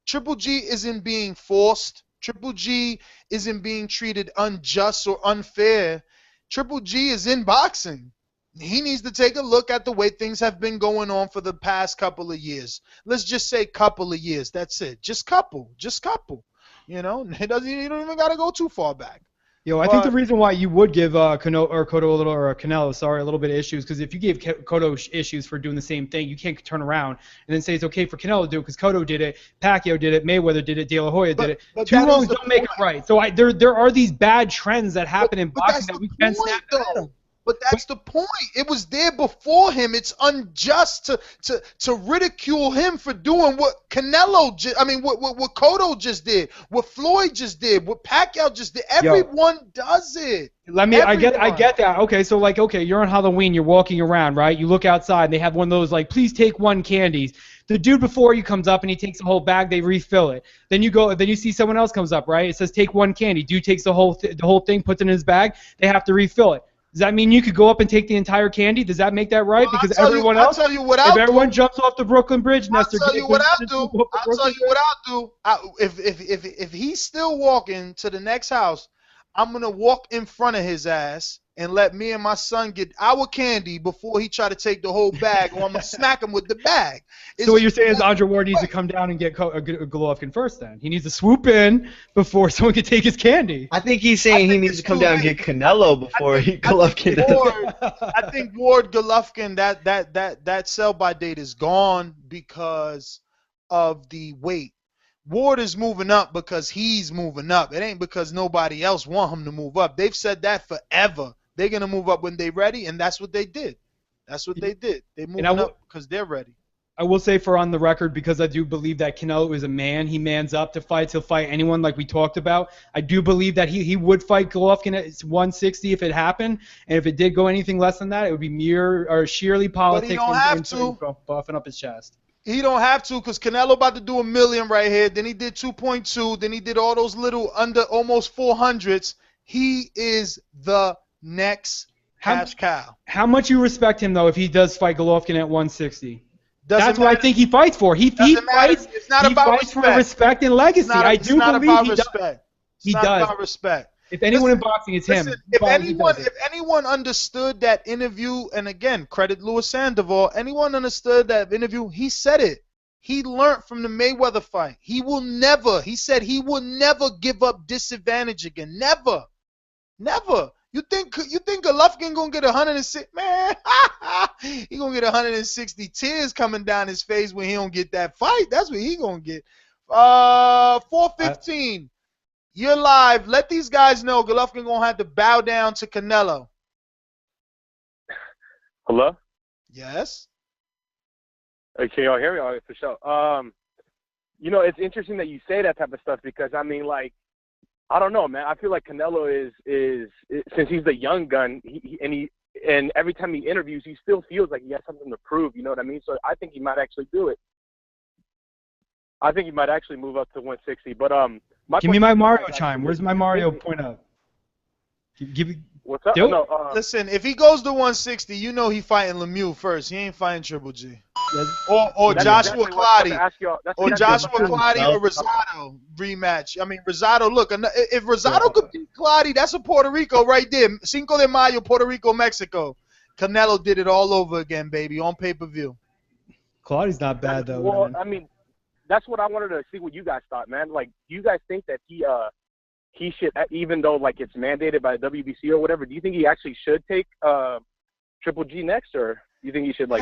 Triple G isn't being forced. Triple G isn't being treated unjust or unfair. Triple G is in boxing. He needs to take a look at the way things have been going on for the past couple of years. Let's just say couple of years. That's it. Just couple. You don't even got to go too far back. I think the reason why you would give Canelo a little bit of issues, because if you gave Cotto issues for doing the same thing, you can't turn around and then say it's okay for Canelo to do it because Cotto did it, Pacquiao did it, Mayweather did it, De La Hoya did it. Two wrongs don't make it right. So there are these bad trends that happen in boxing that we can snap at them. But that's the point. It was there before him. It's unjust to ridicule him for doing what Canelo what Cotto just did, what Floyd just did, what Pacquiao just did. Everyone does it. I get that. Okay, you're on Halloween, you're walking around, right? You look outside, and they have one of those like, please take one candies. The dude before you comes up and he takes the whole bag, they refill it. Then you see someone else comes up, right? It says take one candy. Dude takes the whole thing, puts it in his bag. They have to refill it. Does that mean you could go up and take the entire candy? Does that make that right? Because everyone else, if everyone jumps off the Brooklyn Bridge, Nestor, I'll tell you what I'll do. If he's still walking to the next house, I'm gonna walk in front of his ass and let me and my son get our candy before he try to take the whole bag, or I'm gonna smack him with the bag. So what you're saying is Andre Ward needs to come down and get Golovkin first. Then he needs to swoop in before someone can take his candy. I think he's saying he needs to come down and get Canelo before Golovkin does. I think Ward Golovkin that sell by date is gone because of the weight. Ward is moving up because he's moving up. It ain't because nobody else want him to move up. They've said that forever. They're going to move up when they're ready, and that's what they did. That's what they did. They're moving up because they're ready. I will say for on the record, because I do believe that Canelo is a man. He mans up to fight. He'll fight anyone like we talked about. I do believe that he would fight Golovkin at 160 if it happened. And if it did go anything less than that, it would be sheerly politics. But he don't have to. Buffing up his chest. He don't have to because Canelo about to do $1 million right here. Then he did 2.2. Then he did all those little under almost 400s. He is the next cash cow. How much you respect him, though, if he does fight Golovkin at 160? That's what I think he fights for. He fights. It's not about fights for respect and legacy. I do believe he does. He does. It's not about respect. If anyone in boxing, it's him. If anyone understood that interview, and again, credit Louis Sandoval, anyone understood that interview, he said it. He learned from the Mayweather fight. He said he will never give up disadvantage again. Never. Never. You think Golovkin gonna get 106? Man, he gonna get 160 tears coming down his face when he don't get that fight. That's what he gonna get. 415. You're live. Let these guys know Golovkin gonna have to bow down to Canelo. Hello? Yes. Hey, can y'all hear me? All right, for sure. You know, it's interesting that you say that type of stuff because I mean, like, I don't know, man. I feel like Canelo is since he's the young gun, and every time he interviews, he still feels like he has something to prove. You know what I mean? So I think he might actually do it. I think he might actually move up to 160. But give me my Mario chime. Where's my Mario point up? What's up? No, listen, if he goes to 160, you know he fighting Lemieux first. He ain't fighting Triple G. Or Joshua Clottey. Or Joshua Clottey or Rosado rematch. I mean, Rosado, look, if Rosado could beat Clottey, that's a Puerto Rico right there. Cinco de Mayo, Puerto Rico, Mexico. Canelo did it all over again, baby, on pay-per-view. Clottey's not bad, though. Well, man. I mean, that's what I wanted to see what you guys thought, man. Like, do you guys think that he should, even though, like, it's mandated by the WBC or whatever, do you think he actually should take Triple G next, or do you think he should, like,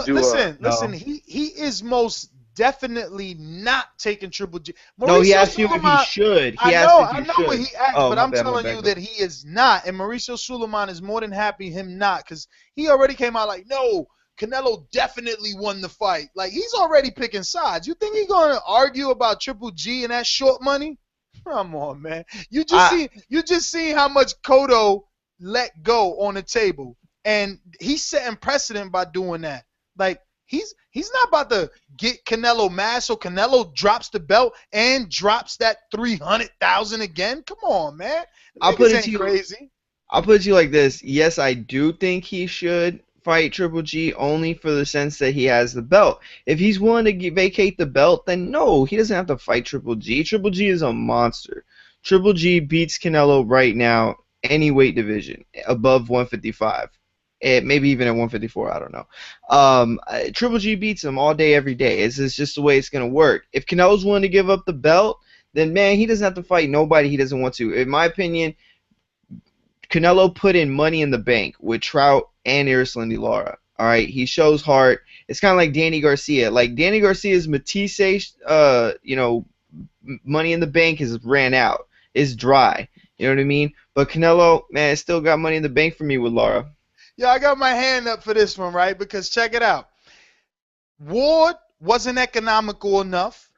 listen, he is most definitely not taking Triple G. No, he asked you if he should. I know what he asked, but I'm telling you that he is not. And Mauricio Suleiman is more than happy him not, because he already came out like, no, Canelo definitely won the fight. Like, he's already picking sides. You think he's going to argue about Triple G and that short money? Come on, man. You just see how much Cotto let go on the table. And he's setting precedent by doing that. Like, he's not about to get Canelo mad so Canelo drops the belt and drops that $300,000 again. Come on, man. I'll put it to you crazy. I'll put it to you like this. Yes, I do think he should fight Triple G only for the sense that he has the belt. If he's willing to vacate the belt, then no, he doesn't have to fight Triple G. Triple G is a monster. Triple G beats Canelo right now any weight division above 155. Maybe even at 154, I don't know. Triple G beats him all day, every day. It's just the way it's going to work. If Canelo's willing to give up the belt, then, man, he doesn't have to fight nobody he doesn't want to. In my opinion, Canelo put in money in the bank with Trout and Erislandy Lara. All right, he shows heart. It's kind of like Danny Garcia. Like, Danny Garcia's Matisse, money in the bank has ran out. It's dry. You know what I mean? But Canelo, man, it's still got money in the bank for me with Lara. Yeah, I got my hand up for this one, right? Because check it out. Ward wasn't economical enough.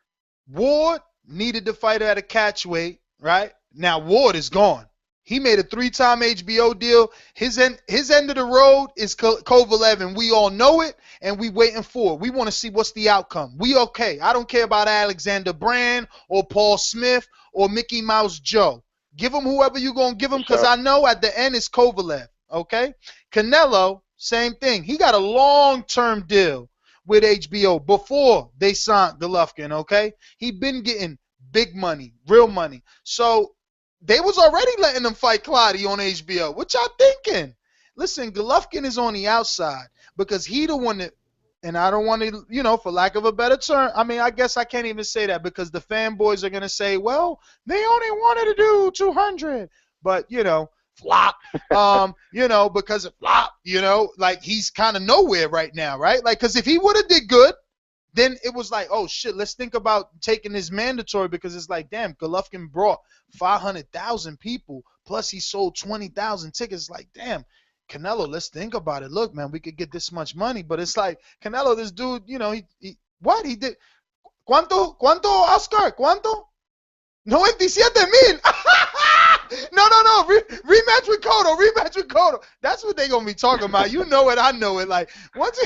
Ward needed to fight at a catch weight, right? Now Ward is gone. He made a 3-time HBO deal. His end of the road is Kovalev, and we all know it, and we waiting for it. We want to see what's the outcome. We okay. I don't care about Alexander Brand or Paul Smith or Mickey Mouse Joe. Give him whoever you're going to give him, because I know at the end it's Kovalev, okay? Canelo, same thing. He got a long-term deal with HBO before they signed Golovkin, okay? He been getting big money, real money. So they was already letting him fight Clottey on HBO. What y'all thinking? Listen, Golovkin is on the outside because he the one that, and I don't want to, for lack of a better term, I mean, I guess I can't even say that because the fanboys are going to say, well, they only wanted to do 200. But, flop, because of flop, like he's kind of nowhere right now, right? Like, because if he would have did good, then it was like, oh shit, let's think about taking this mandatory, because it's like, damn, Golovkin brought 500,000 people, plus he sold 20,000 tickets. Like, damn, Canelo, let's think about it. Look, man, we could get this much money, but it's like, Canelo, this dude, you know, he did. ¿Cuánto, Oscar? ¿Cuánto? 97,000. No. Rematch with Cotto. That's what they gonna be talking about. You know it, I know it. Like,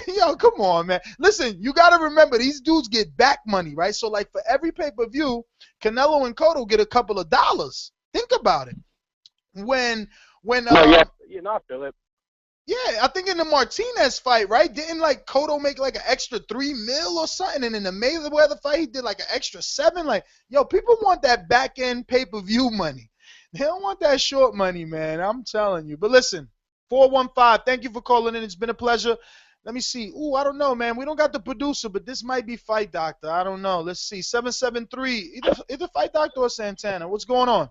yo, come on, man. Listen, you gotta remember, these dudes get back money, right? So, like, for every pay-per-view, Canelo and Cotto get a couple of dollars. Think about it. When Philip. Yeah, I think in the Martinez fight, right? Didn't like Cotto make like an extra $3 million or something? And in the Mayweather fight, he did like an extra $7 million. Like, yo, people want that back end pay-per-view money. They don't want that short money, man. I'm telling you. But listen, 415, thank you for calling in. It's been a pleasure. Let me see. Ooh, I don't know, man. We don't got the producer, but this might be Fight Doctor. I don't know. Let's see. 773, either Fight Doctor or Santana. What's going on?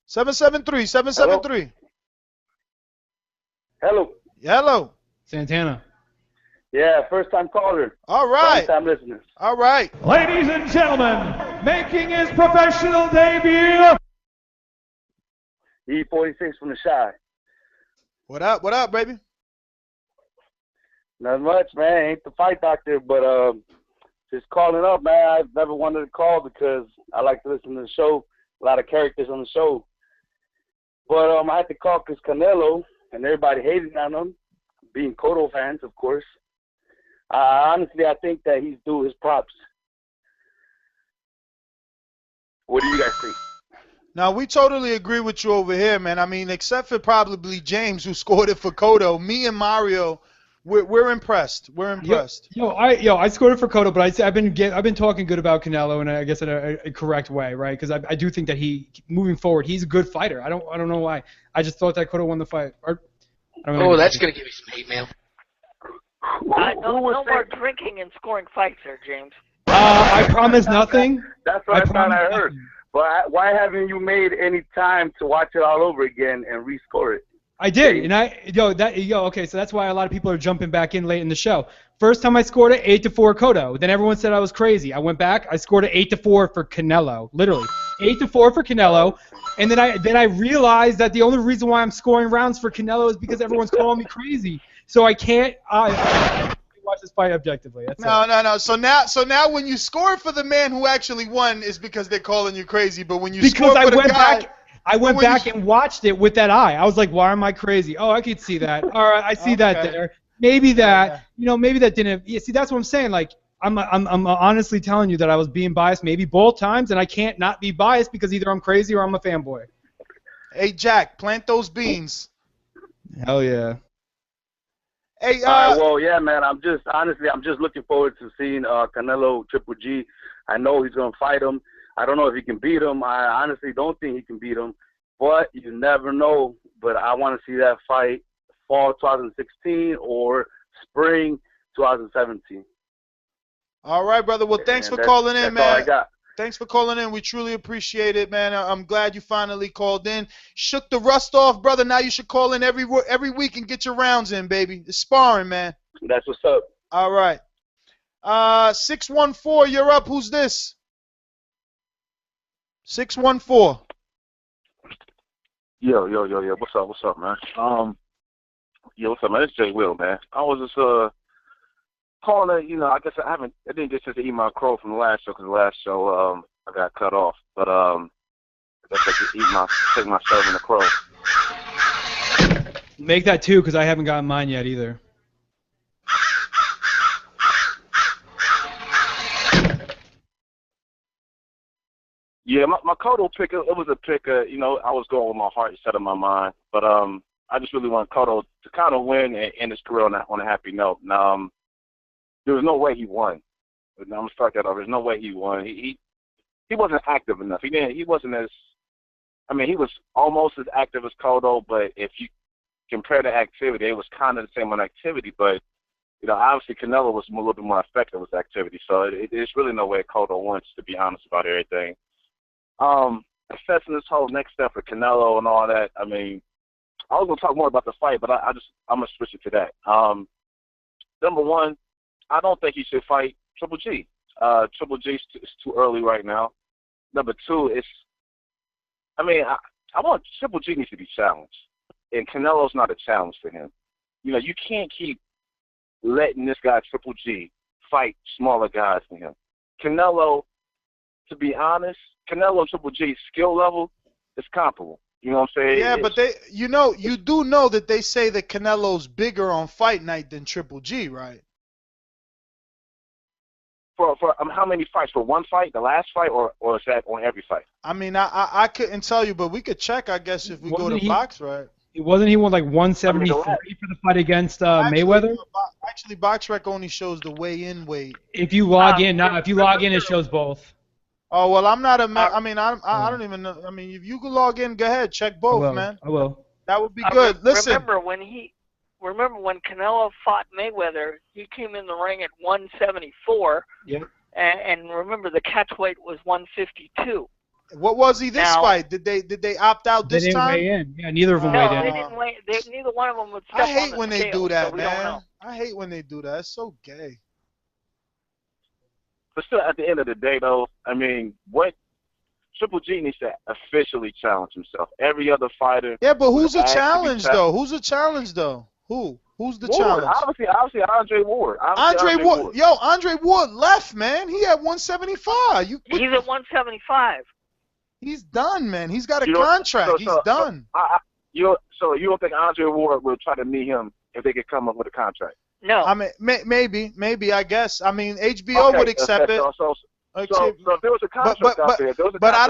773. Hello. Santana. Yeah, first time caller. All right. First time listeners. All right. Ladies and gentlemen, making his professional debut. E46 from the Shy. What up, baby? Not much, man. Ain't the Fight Doctor, but just calling up, man. I've never wanted to call because I like to listen to the show. A lot of characters on the show. But I had to call because Canelo and everybody hating on him, being Cotto fans, of course. Honestly, I think that he's due his props. What do you guys think? Now, we totally agree with you over here, man. I mean, except for probably James, who scored it for Cotto. Me and Mario, we're impressed. We're impressed. I scored it for Cotto, but I've been talking good about Canelo, and I guess in a correct way, right? Because I do think that moving forward, he's a good fighter. I don't know why. I just thought that Cotto won the fight. That's gonna give me some hate mail. No more drinking and scoring fights there, James. I promise nothing. That's what I thought I heard. But why haven't you made any time to watch it all over again and rescore it? I did, and okay, so that's why a lot of people are jumping back in late in the show. First time I scored it, 8-4 Cotto. Then everyone said I was crazy. I went back, I scored it 8-4 for Canelo, literally 8-4 for Canelo. And then I realized that the only reason why I'm scoring rounds for Canelo is because everyone's calling me crazy. So I can't watch this fight objectively. That's No. So now when you score for the man who actually won is because they're calling you crazy. But when you because score for the guy, I went back and watched it with that eye. I was like, why am I crazy? Oh, I could see that. All right, I see that there. Maybe that, maybe that didn't. Yeah, see, that's what I'm saying. Like, I'm honestly telling you that I was being biased maybe both times, and I can't not be biased because either I'm crazy or I'm a fanboy. Hey, Jack, plant those beans. Hell yeah. Hey, well, yeah, man. I'm just looking forward to seeing Canelo Triple G. I know he's gonna fight him. I don't know if he can beat him. I honestly don't think he can beat him, but you never know. But I want to see that fight fall 2016 or spring 2017. All right, brother. Well, thanks for calling in, man. That's all I got. Thanks for calling in. We truly appreciate it, man. I'm glad you finally called in. Shook the rust off, brother. Now you should call in every week and get your rounds in, baby. It's sparring, man. That's what's up. All right. 614, you're up. Who's this? 614. Yo. What's up, man? What's up, man? It's Jay Will, man. I was just calling, I guess I didn't get to eat my crow from the last show because the last show I got cut off. But I guess I could take my serving the crow. Make that two because I haven't gotten mine yet either. Yeah, my Cotto pick, it was a pick, I was going with my heart instead of my mind. But I just really want Cotto to kind of win and end his career on a happy note. Now, there was no way he won. I'm going to start that off. There's no way he won. He wasn't active enough. He wasn't as, he was almost as active as Cotto, but if you compare the activity, it was kind of the same on activity, but, obviously Canelo was a little bit more effective with activity, so there's really no way Cotto wins, to be honest about everything. Assessing this whole next step for Canelo and all that, I was going to talk more about the fight, but I'm going to switch it to that. Number one, I don't think he should fight Triple G. Triple G is too early right now. Number two, I want Triple G needs to be challenged, and Canelo's not a challenge for him. You know, you can't keep letting this guy Triple G fight smaller guys than him. Canelo, to be honest, Canelo and Triple G's skill level is comparable. You know what I'm saying? Yeah, but you do know that they say that Canelo's bigger on fight night than Triple G, right? For how many fights? For one fight, the last fight, or is that on every fight? I mean, I couldn't tell you, but we could check, I guess, if we go to Box, right? Wasn't he won like 173 for the fight against Mayweather? Actually, BoxRec only shows the weigh-in weight. If you log in, it shows both. Oh well, I'm not I don't even know. I mean, if you can log in, go ahead, check both, man. I will. That would be good. Listen. Remember when Canelo fought Mayweather, he came in the ring at 174. Yeah. And remember, the catch weight was 152. What was he this fight? Did they opt out this time? They didn't weigh in. Yeah, neither of them weighed in. No, they didn't weigh. Neither one of them would step I hate on the when they scale, do that, so we don't man. know. I hate when they do that. It's so gay. But still, at the end of the day, though, I mean, what Triple G needs to officially challenge himself. Every other fighter. Yeah, but who's a challenge though? Who's a challenge though? Who's the challenge? Obviously, Andre Ward. Andre Ward. Yo, Andre Ward left, man. He at 175. He's at 175. He's done, man. He's got a contract. He's done. So you don't think Andre Ward will try to meet him if they could come up with a contract? No. I mean, maybe. I guess. I mean, HBO would accept it. So if there was a contract out there, but I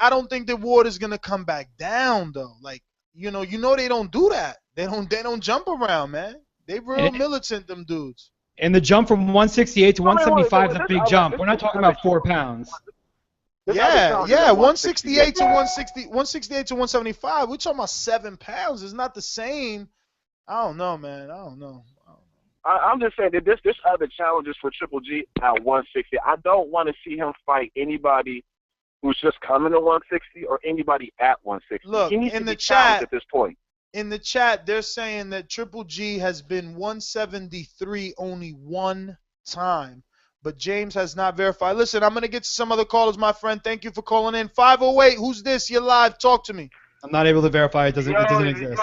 don't think that Ward is gonna come back down though. Like, you know they don't do that. They don't jump around, man. They real militant, them dudes. And the jump from 168 to 175 is a big jump. We're not talking about 4 pounds. Yeah, 168 to 168 to 175. We're talking about 7 pounds. It's not the same. I don't know, man. I don't know. I'm just saying that there's other challenges for Triple G at 160. I don't want to see him fight anybody who's just coming to 160 or anybody at 160. Look, he needs in to the be challenged chat, at this point. In the chat, they're saying that Triple G has been 173 only one time, but James has not verified. Listen, I'm gonna get to some other callers, my friend. Thank you for calling in. 508, who's this? You're live. Talk to me. I'm not able to verify. It doesn't exist.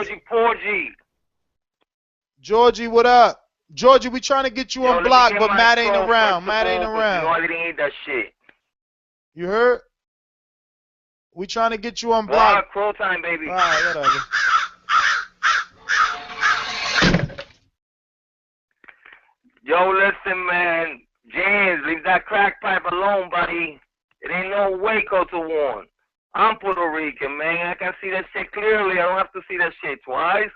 Georgie, what up? Georgie, we trying to get you unblocked, but Matt ain't around. Matt ain't around. I didn't eat that shit. You heard? We trying to get you unblocked. Crow time, baby. All right, whatever. Yo, listen, man. James, leave that crack pipe alone, buddy. It ain't no Waco to warn. I'm Puerto Rican, man. I can see that shit clearly. I don't have to see that shit twice.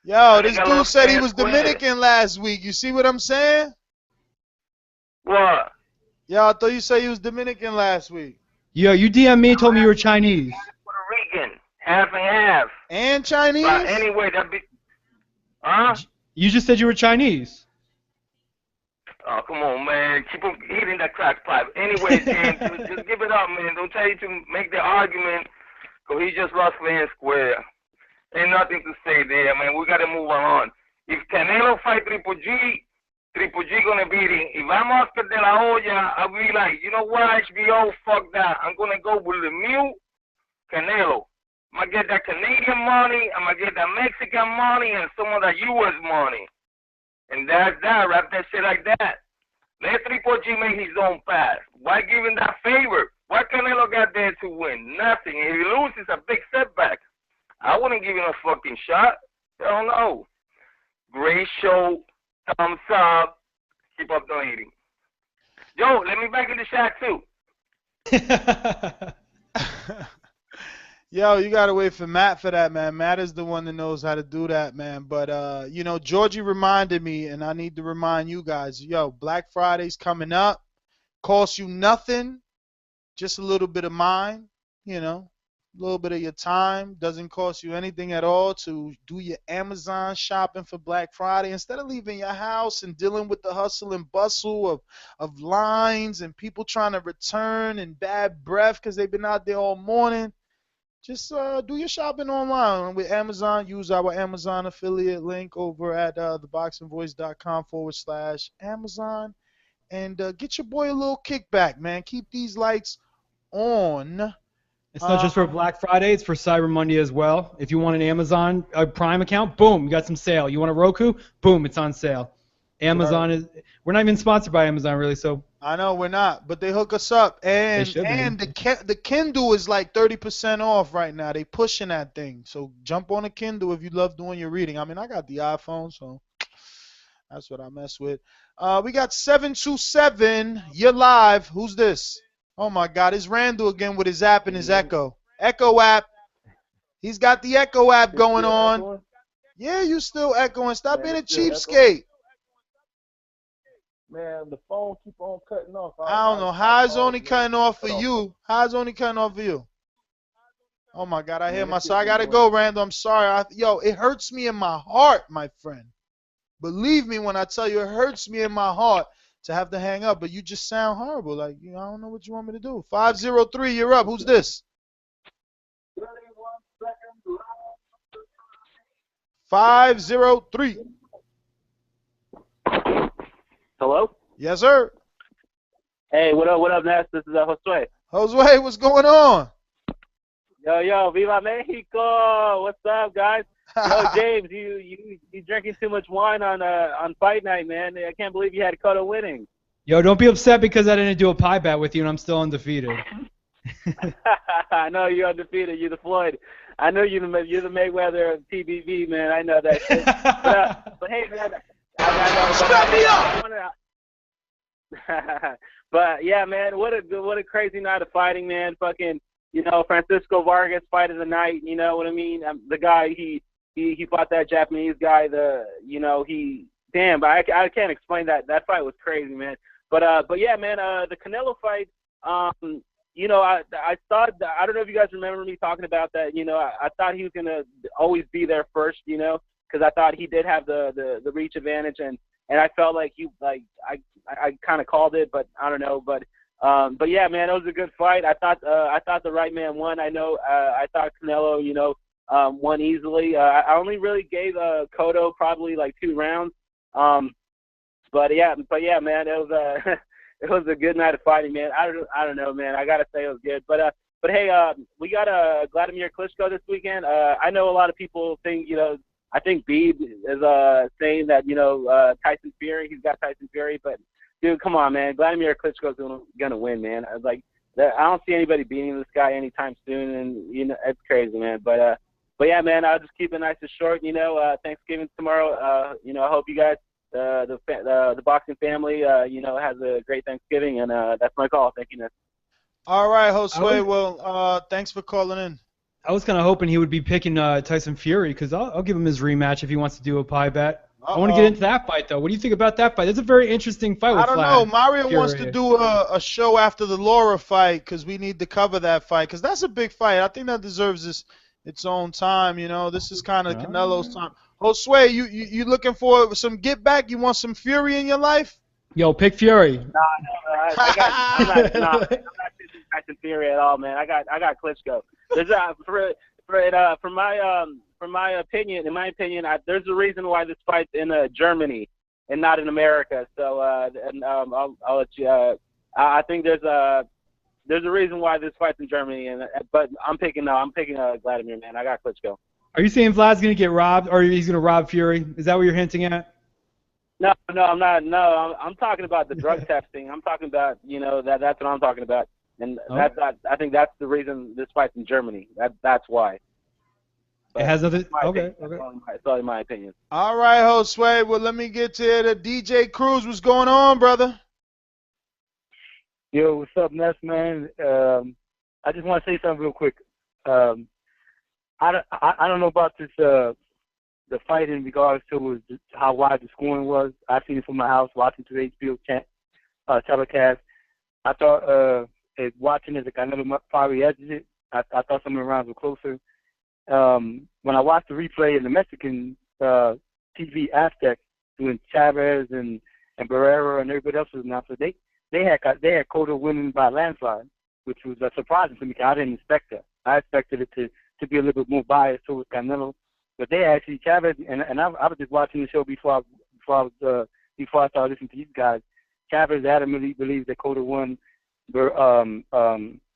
Yo, this dude said he was Dominican last week. You see what I'm saying? What? Yo, I thought you said he was Dominican last week. Yo, you DM me and told me you were Chinese. Puerto Rican. Half and half. And Chinese? But anyway, that be... Huh? You just said you were Chinese. Oh, come on, man. Keep on eating that crack pipe. Anyway, James, just give it up, man. Don't tell you to make the argument, because he just lost fair and square. Ain't nothing to say there, man. We got to move on. If Canelo fight Triple G gonna beat him. If I'm Oscar de la Hoya, I'll be like, you know what, HBO, fuck that. I'm gonna go with the mute Canelo. I'm gonna get that Canadian money, I'm gonna get that Mexican money, and some of that U.S. money. And that's that. Wrap that shit like that. Let Triple G make his own path. Why give him that favor? What Canelo got there to win? Nothing. If he loses, a big setback. I wouldn't give him a fucking shot. Hell no. Great show. Thumbs up. Keep up donating. Yo, let me back in the shot too. Yo, you gotta wait for Matt for that, man. Matt is the one that knows how to do that, man. But you know, Georgie reminded me, and I need to remind you guys. Yo, Black Friday's coming up. Costs you nothing, just a little bit of mine. You know, a little bit of your time. Doesn't cost you anything at all to do your Amazon shopping for Black Friday. Instead of leaving your house and dealing with the hustle and bustle of lines and people trying to return and bad breath because they've been out there all morning. just do your shopping online with Amazon. Use our Amazon affiliate link over at theboxingvoice.com/Amazon. And get your boy a little kickback, man. Keep these lights on. It's not just for Black Friday, it's for Cyber Monday as well. If you want an Amazon Prime account, boom, you got some sale. You want a Roku? Boom, it's on sale. Amazon is, we're not even sponsored by Amazon really, so. I know we're not, but they hook us up. And the Kindle is like 30% off right now. They pushing that thing. So jump on a Kindle if you love doing your reading. I mean, I got the iPhone, so that's what I mess with. We got 727. You're live. Who's this? Oh my God, it's Randall again with his app and his Echo. Echo app. He's got the Echo app going on. Echoing? Yeah, you still echoing. Stop being a cheapskate. Man, the phone keep on cutting off. I don't know. How's only cutting off for you? How's only cutting off for you? Oh my God, I hear myself. I gotta go, Randall. I'm sorry. Yo, it hurts me in my heart, my friend. Believe me when I tell you, it hurts me in my heart to have to hang up. But you just sound horrible. Like, I don't know what you want me to do. 503, you're up. Who's this? 503. Hello? Yes, sir. Hey, what up, Ness? This is Josue. Josue, what's going on? Yo, Viva Mexico! What's up, guys? Yo, James, you drinking too much wine on fight night, man. I can't believe you had Cotto winning. Yo, don't be upset because I didn't do a pie bet with you and I'm still undefeated. I know you're undefeated. You're the Floyd. I know you're the Mayweather of TBV, man. I know that shit. But hey, man. Strap me up! But yeah, man, what a crazy night of fighting, man. Fucking, Francisco Vargas fight of the night. You know what I mean? The guy he fought that Japanese guy. Damn, but I can't explain that. That fight was crazy, man. But yeah, man, the Canelo fight. I thought, I don't know if you guys remember me talking about that. I thought he was gonna always be there first. Because I thought he did have the reach advantage, and I felt like I kind of called it, but I don't know. But yeah, man, it was a good fight. I thought the right man won. I thought Canelo, won easily. I only really gave Cotto probably like 2 rounds. But yeah, man, it was it was a good night of fighting, man. I don't know, man. I gotta say it was good. But hey, we got Vladimir Klitschko this weekend. I know a lot of people think, I think Beeb is saying that, Tyson Fury, he's got Tyson Fury, but dude, come on, man. Vladimir Klitschko's gonna win, man. I don't see anybody beating this guy anytime soon, and it's crazy, man. But yeah, man, I'll just keep it nice and short. Thanksgiving tomorrow. I hope you guys, the boxing family, has a great Thanksgiving, and that's my call. Thank you, Nick. All right, Josue. Well, thanks for calling in. I was kind of hoping he would be picking Tyson Fury because I'll give him his rematch if he wants to do a pie bet. I want to get into that fight, though. What do you think about that fight? That's a very interesting fight with I don't know. Mario wants to do a show after the Laura fight because we need to cover that fight because that's a big fight. I think that deserves its own time. This is kind of Canelo's time. Josue, you looking for some get back? You want some Fury in your life? Yo, pick Fury. I'm not picking Tyson Fury at all, man. I got Klitschko. There's from my opinion, there's a reason why this fight's in Germany and not in America. So I'll let you. I think there's a reason why this fight's in Germany, but I'm picking Vladimir, man. I got Klitschko. Are you saying Vlad's gonna get robbed, or he's gonna rob Fury? Is that what you're hinting at? No, I'm not. No, I'm talking about the drug testing. I'm talking about that's what I'm talking about. And I think that's the reason this fight's in Germany. That's why. But it has nothing. Okay. That's all in my opinion. All right, Josue. Well, let me get to the DJ Cruz. What's going on, brother? Yo, what's up, Ness, man? I just want to say something real quick. I don't know about this the fight in regards to how wide the scoring was. I seen it from my house watching through HBO telecast. I thought. Watching it, I never probably edited it. I thought some of the rounds were closer. When I watched the replay in the Mexican TV Aztec, doing Chavez and Barrera and everybody else was announced, they had Cotto winning by landslide, which was surprising to me. I didn't expect that. I expected it to be a little bit more biased towards Canelo, but they actually Chavez and I was just watching the show before I started listening to these guys. Chavez adamantly believes that Cotto won.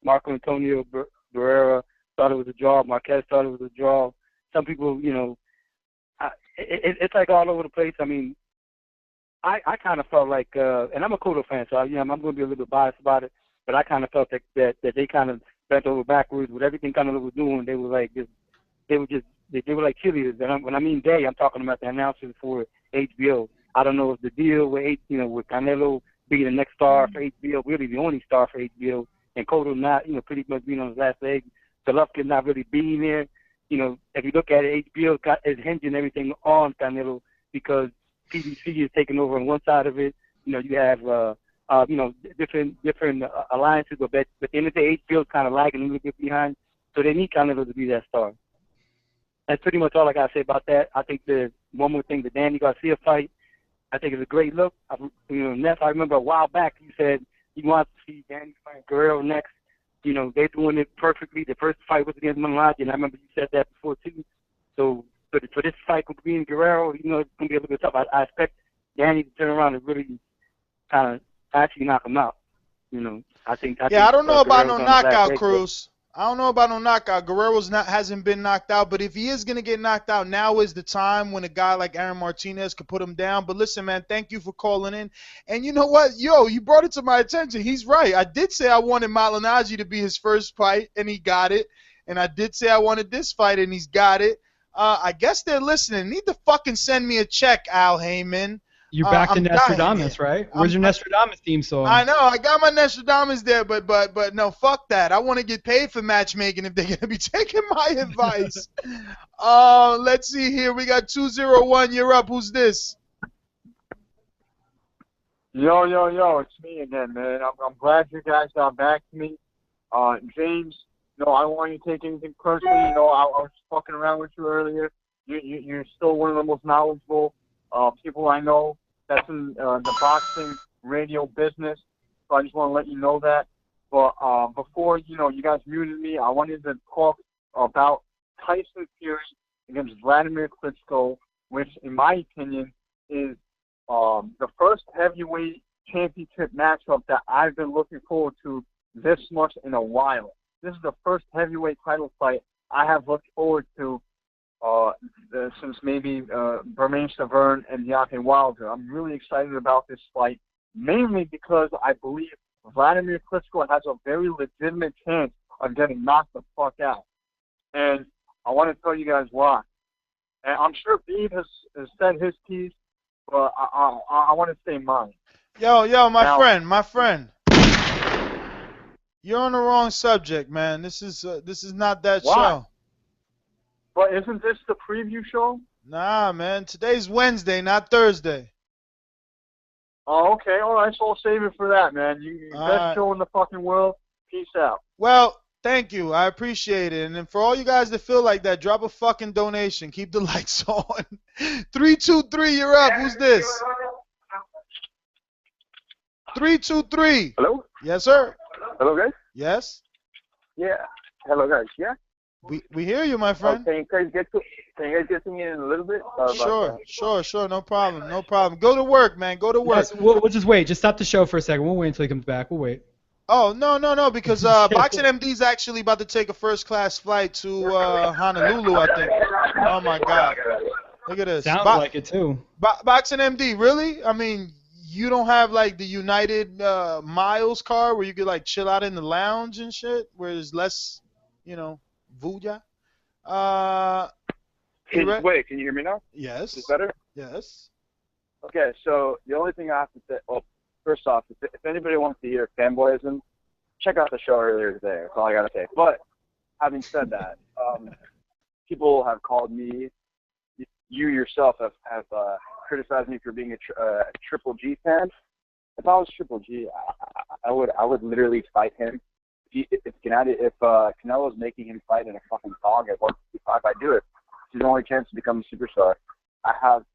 Marco Antonio Barrera thought it was a draw. Marquez thought it was a draw. Some people, it's like all over the place. I mean, I kind of felt like, and I'm a Cotto fan, so I'm going to be a little bit biased about it. But I kind of felt that they kind of bent over backwards with everything Canelo was doing. They were like they were like cheerleaders. And when I mean they, I'm talking about the announcers for HBO. I don't know if the deal with with Canelo being the next star for HBO, really the only star for HBO, and Cotto not, pretty much being on his last leg. Golovkin not really being there. If you look at it, HBO is hinging everything on Canelo because PBC is taking over on one side of it. You have different alliances, but at the end of the day, HBO is kind of lagging a little bit behind, so they need Canelo to be that star. That's pretty much all I got to say about that. I think the one more thing, the Danny Garcia fight, I think it's a great look. Ness, I remember a while back you said you wanted to see Danny fight Guerrero next. They're doing it perfectly. The first fight was against Middleweight, and I remember you said that before too. So for this fight with being Guerrero, it's going to be a little bit tough. I expect Danny to turn around and really kind of actually knock him out. I think. I don't know about no Guerrero's knockout, Cruz. I don't know about no knockout. Guerrero's hasn't been knocked out, but if he is going to get knocked out, now is the time when a guy like Aaron Martinez could put him down. But listen, man, thank you for calling in. And you know what? You brought it to my attention. He's right. I did say I wanted Malignaggi to be his first fight, and he got it. And I did say I wanted this fight, and he's got it. I guess they're listening. Need to fucking send me a check, Al Heyman. You're back to Nostradamus, right? Where's your Nostradamus theme song? I know, I got my Nostradamus there, but no, fuck that. I want to get paid for matchmaking if they're gonna be taking my advice. Let's see here. We got 201. You're up. Who's this? Yo, it's me again, man. I'm glad you guys got back to me. James, I don't want you to take anything personally. I was fucking around with you earlier. You're still one of the most knowledgeable people I know that's in the boxing radio business. So I just want to let you know that. But before, you guys muted me, I wanted to talk about Tyson Fury against Vladimir Klitschko, which, in my opinion, is the first heavyweight championship matchup that I've been looking forward to this much in a while. This is the first heavyweight title fight I have looked forward to since maybe Bermane Stiverne and Deontay Wilder. I'm really excited about this fight, mainly because I believe Vladimir Klitschko has a very legitimate chance of getting knocked the fuck out. And I want to tell you guys why. And I'm sure Beeb has said his piece, but I want to say mine. Yo, my friend. You're on the wrong subject, man. This is not that show. But isn't this the preview show? Nah, man. Today's Wednesday, not Thursday. Oh, okay. All right, so I'll save it for that, man. Best show in the fucking world. Peace out. Well, thank you. I appreciate it. And then for all you guys that feel like that, drop a fucking donation. Keep the lights on. 323, you're up. Who's this? 323. Hello? Yes, sir. Hello, guys? Yes? Yeah. Hello, guys. Yeah? We hear you, my friend. Can you guys get to me in a little bit? Sure. No problem. Go to work, man. Go to work. Yes, we'll just wait. Just stop the show for a second. We'll wait until he comes back. We'll wait. Oh, no, because Boxing MD's actually about to take a first-class flight to Honolulu, I think. Oh, my God. Look at this. Sounds like it, too. Boxing MD, really? I mean, you don't have, like, the United Miles card where you could, like, chill out in the lounge and shit, where there's less, Vuja. Wait, can you hear me now? Yes. Is this better? Yes. Okay, so the only thing I have to say, well, first off, if anybody wants to hear fanboyism, check out the show earlier today. That's all I got to say. But having said that, people have called me, you yourself have criticized me for being a Triple G fan. If I was Triple G, I would literally fight him. If Canelo's making him fight in a fucking dog at 155, I do it. It's his only chance to become a superstar. I've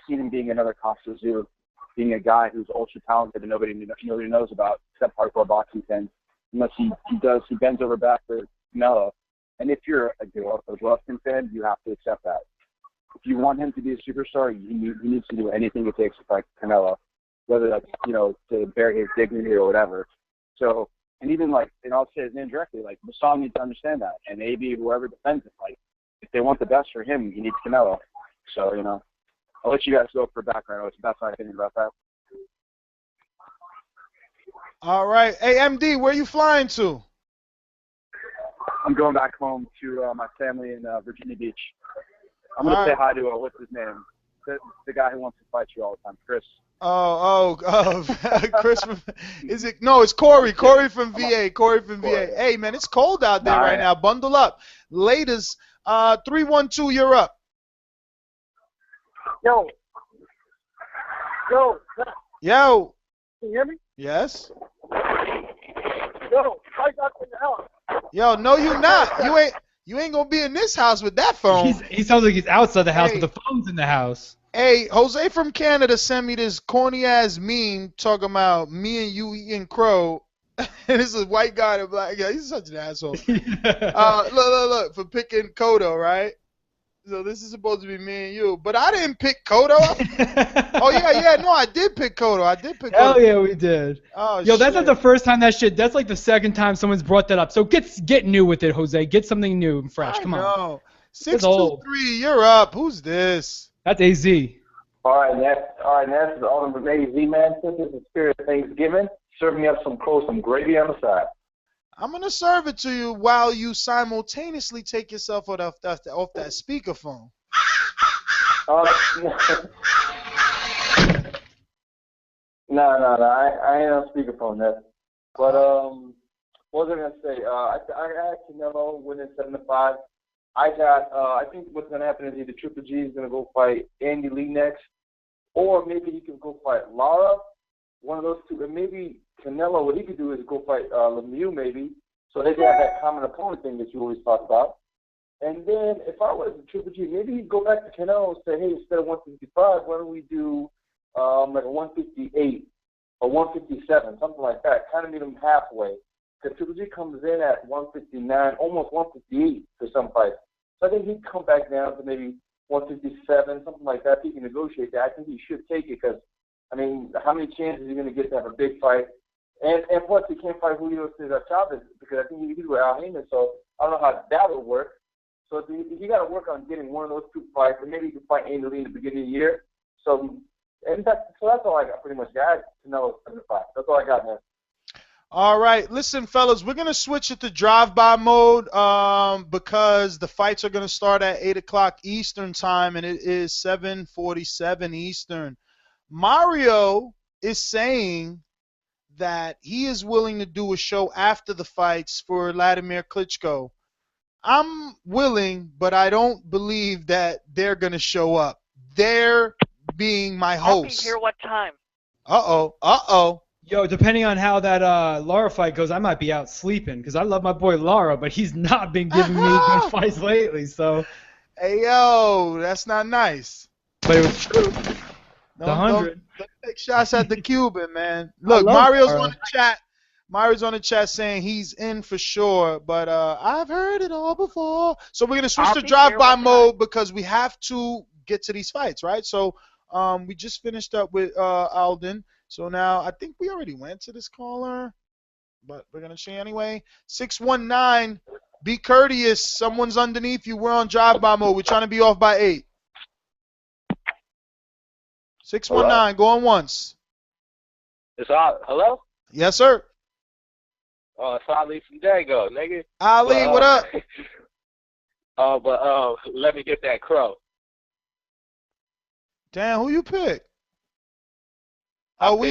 seen him being another Costa Zoo, being a guy who's ultra talented and nobody knows about except hardcore boxing fans. unless he bends over back for Canelo. And if you're a Golovkin fan, you have to accept that. If you want him to be a superstar, he needs to do anything it takes to fight Canelo, whether that's, to bear his dignity or whatever. So, and even and I'll say his name directly, Masson needs to understand that. And maybe whoever defends it, if they want the best for him, he needs Canelo. So, I'll let you guys go for background. That's my opinion about that. All right. Hey, MD, where you flying to? I'm going back home to my family in Virginia Beach. I'm going to say hi to, what's his name? The guy who wants to fight you all the time, Chris. Chris from, is it? No, it's Corey. Corey from VA. Corey from VA. Hey, man, it's cold out there right now. Bundle up. Latest, 312, you're up. Yo. Yo. Can you hear me? Yes. Yo, I got in the house. Yo, no, you not. You ain't gonna be in this house with that phone. He sounds like he's outside the house, but the phone's in the house. Hey, Jose from Canada sent me this corny ass meme talking about me and you eating crow. And this is a white guy and a black guy. He's such an asshole. Look, for picking Cotto, right? So this is supposed to be me and you, but I didn't pick Cotto. No, I did pick Cotto. Hell yeah, we did. Oh, yo, that's not the first time that shit. That's like the second time someone's brought that up. So get new with it, Jose. Get something new and fresh. Come on. 623, you're up. Who's this? That's AZ. All right, Ness is all the AZ, man. Since it's the spirit of Thanksgiving, serve me up some crow, some gravy on the side. I'm gonna serve it to you while you simultaneously take yourself off that speakerphone. No, I ain't on speakerphone, Ness. But what was I gonna say? I got Canelo winning 7-5. I think what's gonna happen is either Triple G is gonna go fight Andy Lee next, or maybe he can go fight Lara. One of those two, and maybe Canelo, what he could do is go fight Lemieux maybe, so they can have that common opponent thing that you always talk about. And then if I was a Triple G, maybe he'd go back to Canelo and say, hey, instead of 155, why don't we do like a 158 or 157, something like that, kind of meet him halfway. Because Triple G comes in at 159, almost 158 for some fights. So I think he'd come back down to maybe 157, something like that. If he can negotiate that, I think he should take it because, I mean, how many chances are you going to get to have a big fight? And plus, he can't fight Julio Cesar Chavez because I think he's with Al Heyman, so I don't know how that would work. So you got to work on getting one of those two fights, or maybe you can fight Andy Lee in the beginning of the year. So that's all I got pretty much, guys. Canelo 75. That's all I got, man. All right, listen, fellas, we're gonna switch it to drive-by mode because the fights are gonna start at 8 o'clock Eastern time, and it is 7:47 Eastern. Mario is saying that he is willing to do a show after the fights for Vladimir Klitschko. I'm willing, but I don't believe that they're gonna show up. They're being my host. I'll be here what time? Uh-oh. Yo, depending on how that Lara fight goes, I might be out sleeping because I love my boy Lara, but he's not been giving me good fights lately. So, hey yo, that's not nice. But it was true. The 100. Don't take shots at the Cuban, man. Look, Mario's on the chat. Mario's on the chat saying he's in for sure, but I've heard it all before. So we're gonna switch to drive-by mode because we have to get to these fights, right? So we just finished up with Alden. So now I think we already went to this caller, but we're going to see anyway. 619, be courteous. Someone's underneath you. We're on drive-by mode. We're trying to be off by 8. 619, going once. It's hello? Yes, sir. Oh, it's Ali from Dago, nigga. Ali, what up? But let me get that crow. Damn, who you pick? We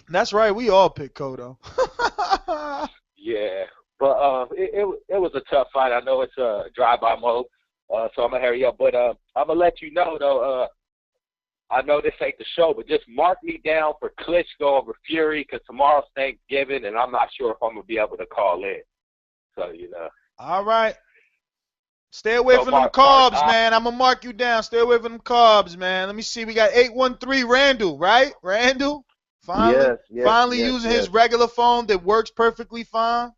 That's right, we all picked Cotto. Yeah, but it was a tough fight. I know it's a drive-by mode, so I'm gonna hurry up. But I'm gonna let you know though. I know this ain't the show, but just mark me down for Klitschko over Fury because tomorrow's Thanksgiving, and I'm not sure if I'm gonna be able to call in. So you know. All right. Stay away from them carbs, man. I'm going to mark you down. Stay away from them carbs, man. Let me see. We got 813 Randall, right? Randall Finally using his regular phone that works perfectly fine.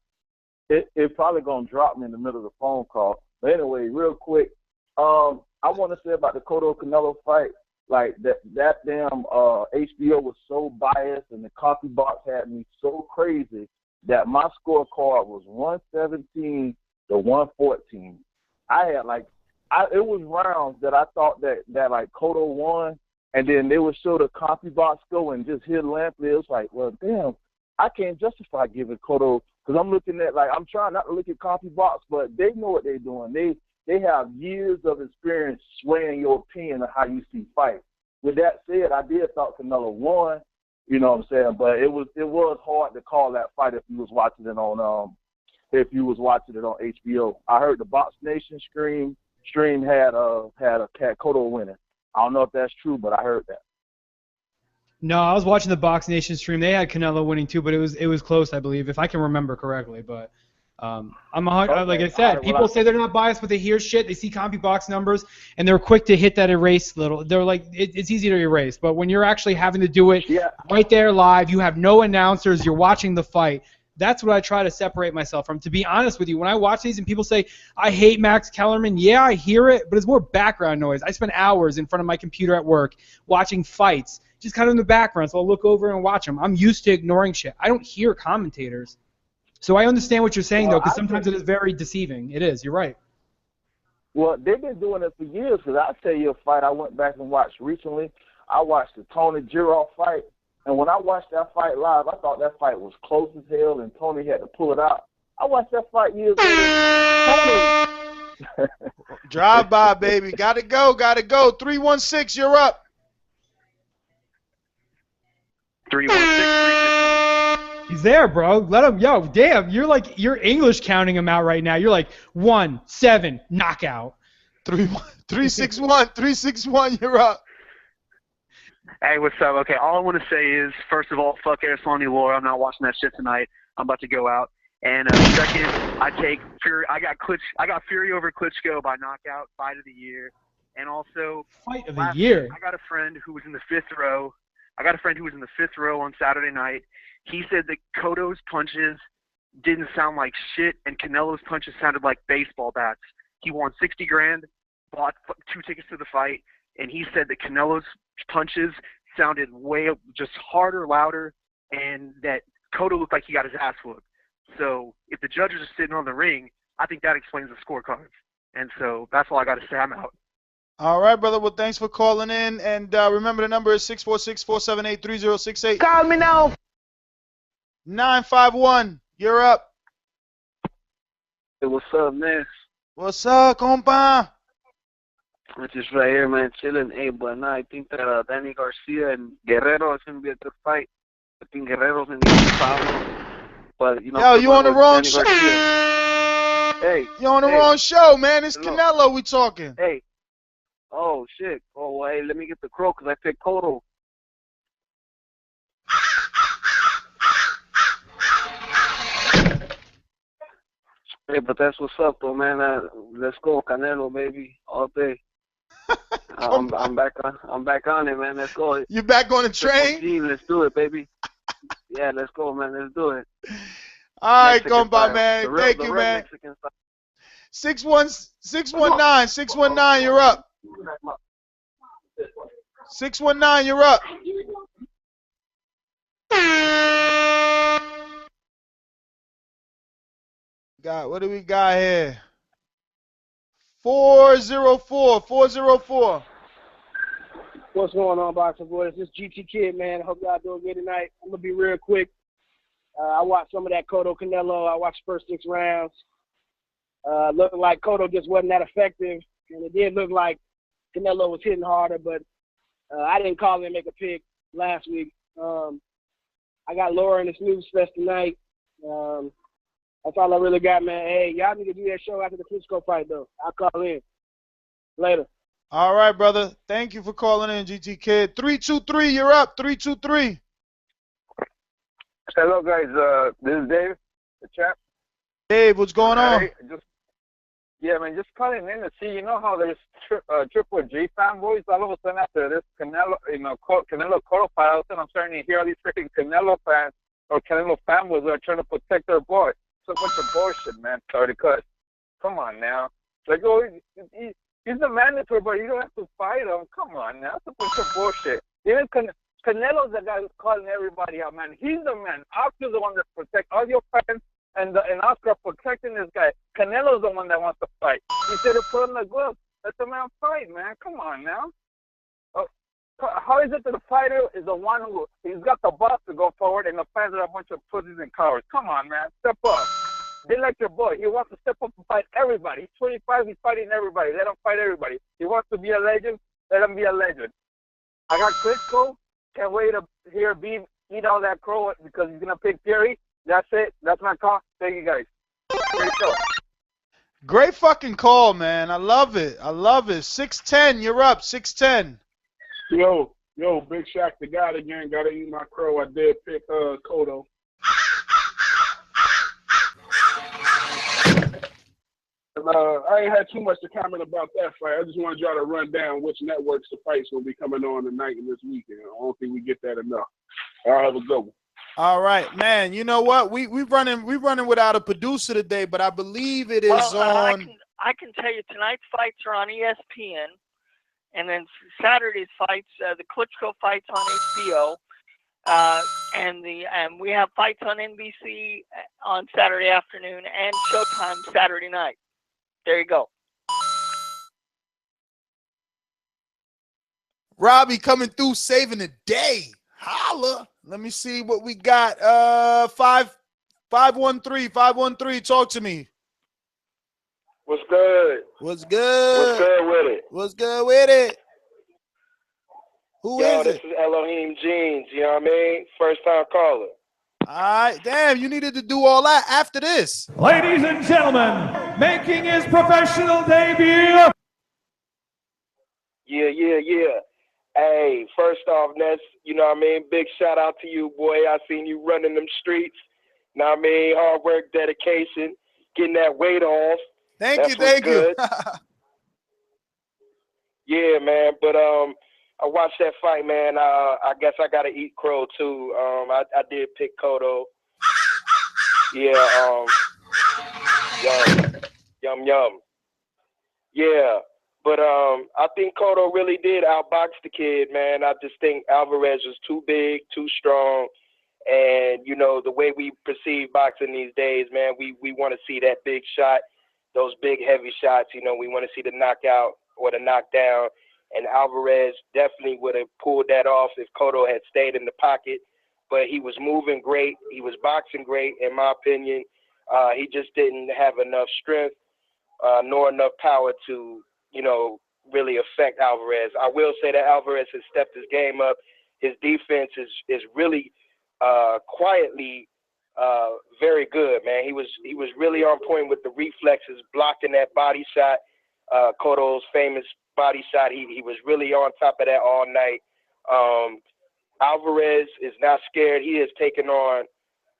It probably gonna drop me in the middle of the phone call. But anyway, real quick, I want to say about the Cotto Canelo fight, like that damn HBO was so biased and the copy box had me so crazy that my scorecard was 117 to 114. I had it was rounds that I thought that like Cotto won, and then they would show the copy box go and just hit Lampley. It was like, well, damn, I can't justify giving Cotto, because I'm looking at, like, I'm trying not to look at copy box, but they know what they're doing. They have years of experience swaying your opinion of how you see fights. With that said, I did thought Canelo won, you know what I'm saying, but it was hard to call that fight if you was watching it on HBO. I heard the Box Nation stream had Cotto winning. I don't know if that's true, but I heard that. No, I was watching the Box Nation stream. They had Canelo winning too, but it was close, I believe, if I can remember correctly. But like I said, people say they're not biased, but they hear shit. They see copy box numbers, and they're quick to hit that erase little. They're like, it's easy to erase. But when you're actually having to do it right there live, you have no announcers, you're watching the fight. That's what I try to separate myself from. To be honest with you, when I watch these and people say, I hate Max Kellerman, yeah, I hear it, but it's more background noise. I spend hours in front of my computer at work watching fights, just kind of in the background, so I'll look over and watch them. I'm used to ignoring shit. I don't hear commentators. So I understand what you're saying, though, because sometimes it is very deceiving. It is. You're right. Well, they've been doing it for years, because I'll tell you a fight I went back and watched recently. I watched the Tony Giroff fight. And when I watched that fight live, I thought that fight was close as hell, and Tony had to pull it out. I watched that fight years later. Drive by, baby. Gotta go. 316, you're up. 316. He's there, bro. Let him. Yo, damn. You're English counting him out right now. You're like 1-7 knockout. 361. You're up. Hey, what's up? Okay, all I want to say is, first of all, fuck Arislani Laura. I'm not watching that shit tonight. I'm about to go out. And second, I take Fury. I got Fury over Klitschko by knockout, fight of the year. And also, fight of the year. I got a friend who was in the fifth row. On Saturday night. He said that Cotto's punches didn't sound like shit, and Canelo's punches sounded like baseball bats. He won $60,000, bought 2 tickets to the fight, and he said that Canelo's punches sounded way just harder, louder, and that Cotto looked like he got his ass whooped. So if the judges are sitting on the ring, I think that explains the scorecards. And so that's all I got to say. I'm out. All right, brother. Well, thanks for calling in. And remember, the number is 646-478-3068. Call me now. 951, you're up. Hey, what's up, Ness? What's up, compa? I'm just right here, man, chilling. Hey, but no, I think that Danny Garcia and Guerrero is going to be a good fight. I think Guerrero's going to get the problem. But, you know. Yo, you on the wrong show. Hey. You on the wrong show, man. It's Canelo we talking. Hey. Oh, shit. Oh, well, hey, let me get the crow because I picked Cotto. Hey, but that's what's up, though, man. Let's go, Canelo, baby, all day. I'm back on it, man. Let's go. You back on the train? Let's do it, baby. Yeah, let's go, man. Let's do it. All right, compa, man. Thank you, man. 619, you're up. 619, you're up. What do we got here? 404. What's going on, Boxing Boys? This is GT Kid, man. I hope y'all doing good tonight. I'm going to be real quick. I watched some of that Cotto Canelo. I watched the first 6 rounds. Looked like Cotto just wasn't that effective, and it did look like Canelo was hitting harder, but I didn't call him and make a pick last week. I got Laura in the Snooze Fest tonight. That's all I really got, man. Hey, y'all need to do that show after the Klitschko fight, though. I'll call in. Later. All right, brother. Thank you for calling in, GT Kid. 323, you're up. 323. Hello, guys. This is Dave, the chap. Dave, what's going on? Yeah, man, just calling in to see. You know how there's Triple G fanboys all of a sudden after this Canelo, Canelo Cotto fight, and I'm starting to hear all these freaking Canelo fans or Canelo fanboys that are trying to protect their boy. It's a bunch of bullshit, man. Sorry to cut. Come on now. Like, oh, he's the mandatory, but you don't have to fight him. Come on now. That's a bunch of bullshit. Even Canelo's the guy who's calling everybody out, man. He's the man. Oscar's the one that protects all your fans, and Oscar protecting this guy. Canelo's the one that wants to fight. He said to put on the gloves. Let the man fight, man. Come on now. How is it that the fighter is the one who he's got the boss to go forward, and the fans are a bunch of pussies and cowards? Come on, man. Step up. They like your boy. He wants to step up and fight everybody. He's 25. He's fighting everybody. Let him fight everybody. He wants to be a legend. Let him be a legend. I got Klitschko. Can't wait to hear Beef eat all that crow because he's gonna pick Fury. That's it. That's my call. Thank you guys. Great show. Great fucking call, man. I love it. I love it. 6'10", you're up. 6'10". Yo, Big Shaq the God again. Gotta eat my crow. I did pick Cotto. I ain't had too much to comment about that fight. I just wanted y'all to run down which networks the fights will be coming on tonight and this weekend. I don't think we get that enough. I'll have a good one. All right, man. You know what? We running without a producer today, but I believe it is on. I can tell you tonight's fights are on ESPN, and then Saturday's fights, the Klitschko fights on HBO, and we have fights on NBC on Saturday afternoon and Showtime Saturday night. There you go. Robbie coming through, saving the day. Holla. Let me see what we got. 513. Talk to me. What's good? What's good? What's good with it? What's good with it? Who is this it? Is Elohim Jeans, you know what I mean? First time caller. All right, damn, you needed to do all that after this. Ladies and gentlemen, making his professional debut. Yeah. Hey, first off, Ness, you know what I mean? Big shout out to you, boy. I seen you running them streets. You know what I mean? Hard work, dedication, getting that weight off. Thank you. Yeah, man. But I watched that fight, man. I guess I gotta eat crow too. I did pick Cotto. Yeah. Yum. Yeah. But I think Cotto really did outbox the kid, man. I just think Alvarez was too big, too strong. And, you know, the way we perceive boxing these days, man, we want to see that big shot, those big, heavy shots. You know, we want to see the knockout or the knockdown. And Alvarez definitely would have pulled that off if Cotto had stayed in the pocket. But he was moving great. He was boxing great, in my opinion. He just didn't have enough strength nor enough power to, you know, really affect Alvarez. I will say that Alvarez has stepped his game up. His defense is really quietly very good, man. He was really on point with the reflexes, blocking that body shot, Cotto's famous body shot. He was really on top of that all night. Alvarez is not scared. He has taken on,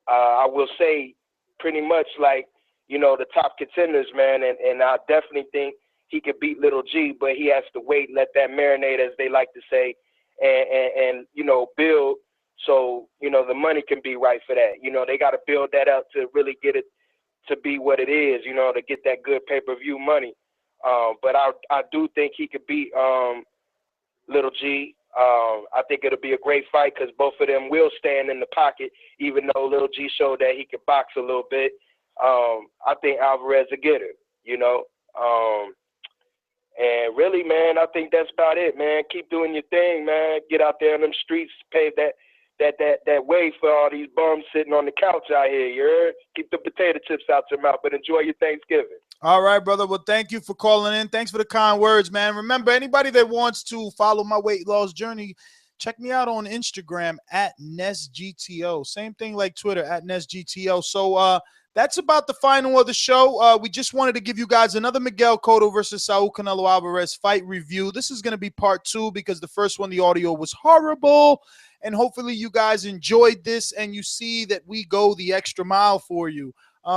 I will say, pretty much like, you know, the top contenders, man. And I definitely think he could beat Little G, but he has to wait, let that marinate, as they like to say, and you know, build so, you know, the money can be right for that. You know, they got to build that up to really get it to be what it is, you know, to get that good pay-per-view money. But I do think he could beat Little G. I think it'll be a great fight because both of them will stand in the pocket, even though Little G showed that he could box a little bit. I think Alvarez will get it, you know. And really, man, I think that's about it, man. Keep doing your thing, man. Get out there in them streets, pave that way for all these bums sitting on the couch out here. You heard? Keep the potato chips out your mouth, but enjoy your Thanksgiving. All right, brother. Well, thank you for calling in. Thanks for the kind words, man. Remember, anybody that wants to follow my weight loss journey, check me out on Instagram at NesGTO. Same thing like Twitter at NesGTO. So that's about the final of the show. We just wanted to give you guys another Miguel Cotto versus Saul Canelo Alvarez fight review. This is going to be part 2 because the first one, the audio was horrible. And hopefully you guys enjoyed this and you see that we go the extra mile for you.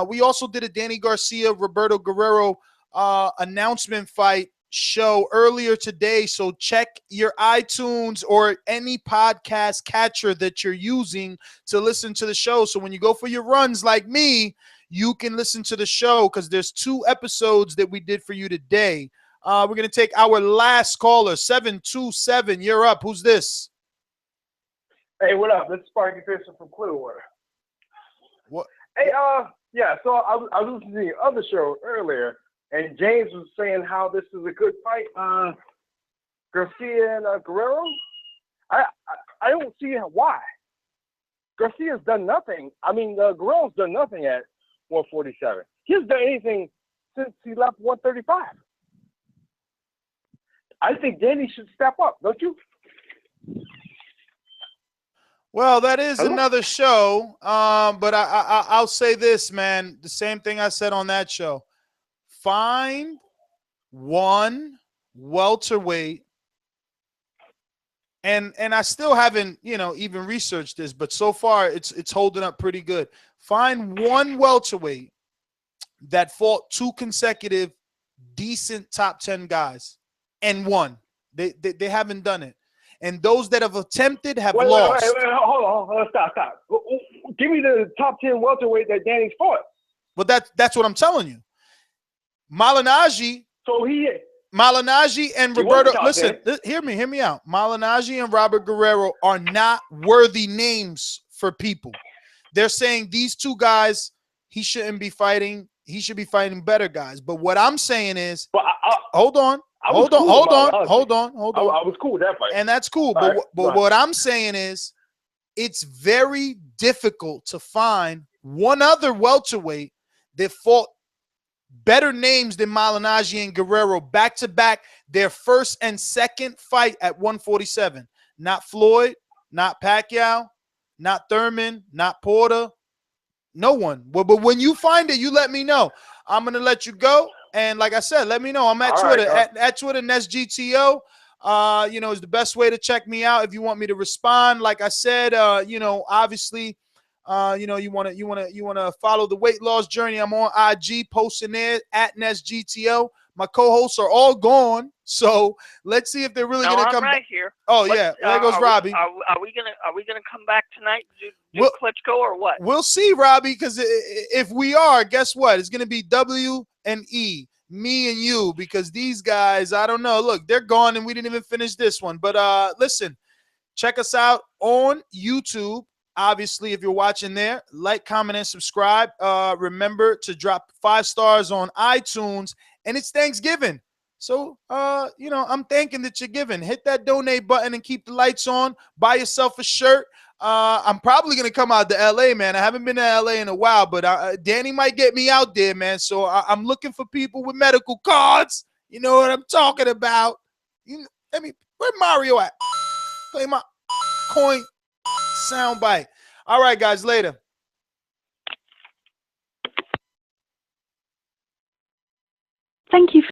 We also did a Danny Garcia, Roberto Guerrero announcement fight show earlier today. So check your iTunes or any podcast catcher that you're using to listen to the show. So when you go for your runs like me, you can listen to the show because there's 2 episodes that we did for you today. We're going to take our last caller, 727. You're up. Who's this? Hey, what up? This is Sparky Fisher from Clearwater. What? Hey, yeah, so I was listening to the other show earlier, and James was saying how this is a good fight, Garcia and Guerrero. I don't see why. Garcia's done nothing. I mean, Guerrero's done nothing at 147. He hasn't done anything since he left 135. I think Danny should step up, don't you? Well, that is another show, but I'll say this, man. The same thing I said on that show. Find one welterweight, and I still haven't, even researched this, but so far it's holding up pretty good. Find one welterweight that fought 2 consecutive decent top 10 guys and won. They haven't done it. And those that have attempted have lost. Wait, hold on, stop. Give me the top 10 welterweight that Danny's fought. Well, that's what I'm telling you. Malignaggi. So Malignaggi and Roberto. Listen, hear me out. Malignaggi and Robert Guerrero are not worthy names for people. They're saying these 2 guys he shouldn't be fighting. He should be fighting better guys. But what I'm saying is, hold on. I was cool with that fight. And that's cool. But what I'm saying is it's very difficult to find one other welterweight that fought better names than Malignaggi and Guerrero back-to-back their first and second fight at 147. Not Floyd, not Pacquiao, not Thurman, not Porter. No one. But when you find it, you let me know. I'm going to let you go. And like I said, let me know. I'm at Twitter, at Twitter, NestGTO. Is the best way to check me out if you want me to respond. Like I said, obviously, you want to follow the weight loss journey. I'm on IG posting there at NestGTO. My co-hosts are all gone, so let's see if they're really going to come. Right here. Oh yeah, there goes Robbie. Are we gonna come back tonight? Do Klitschko or what? We'll see, Robbie, because if we are, guess what? It's going to be W and E, me and you, because these guys, I don't know. Look, they're gone, and we didn't even finish this one. But listen, check us out on YouTube. Obviously, if you're watching there, like, comment, and subscribe. Remember to drop 5 stars on iTunes. And it's Thanksgiving. So, I'm thanking that you're giving. Hit that donate button and keep the lights on. Buy yourself a shirt. I'm probably going to come out to L.A., man. I haven't been to L.A. in a while, but Danny might get me out there, man. So I'm looking for people with medical cards. You know what I'm talking about. Where Mario at? Play my coin soundbite. All right, guys, later. Thank you.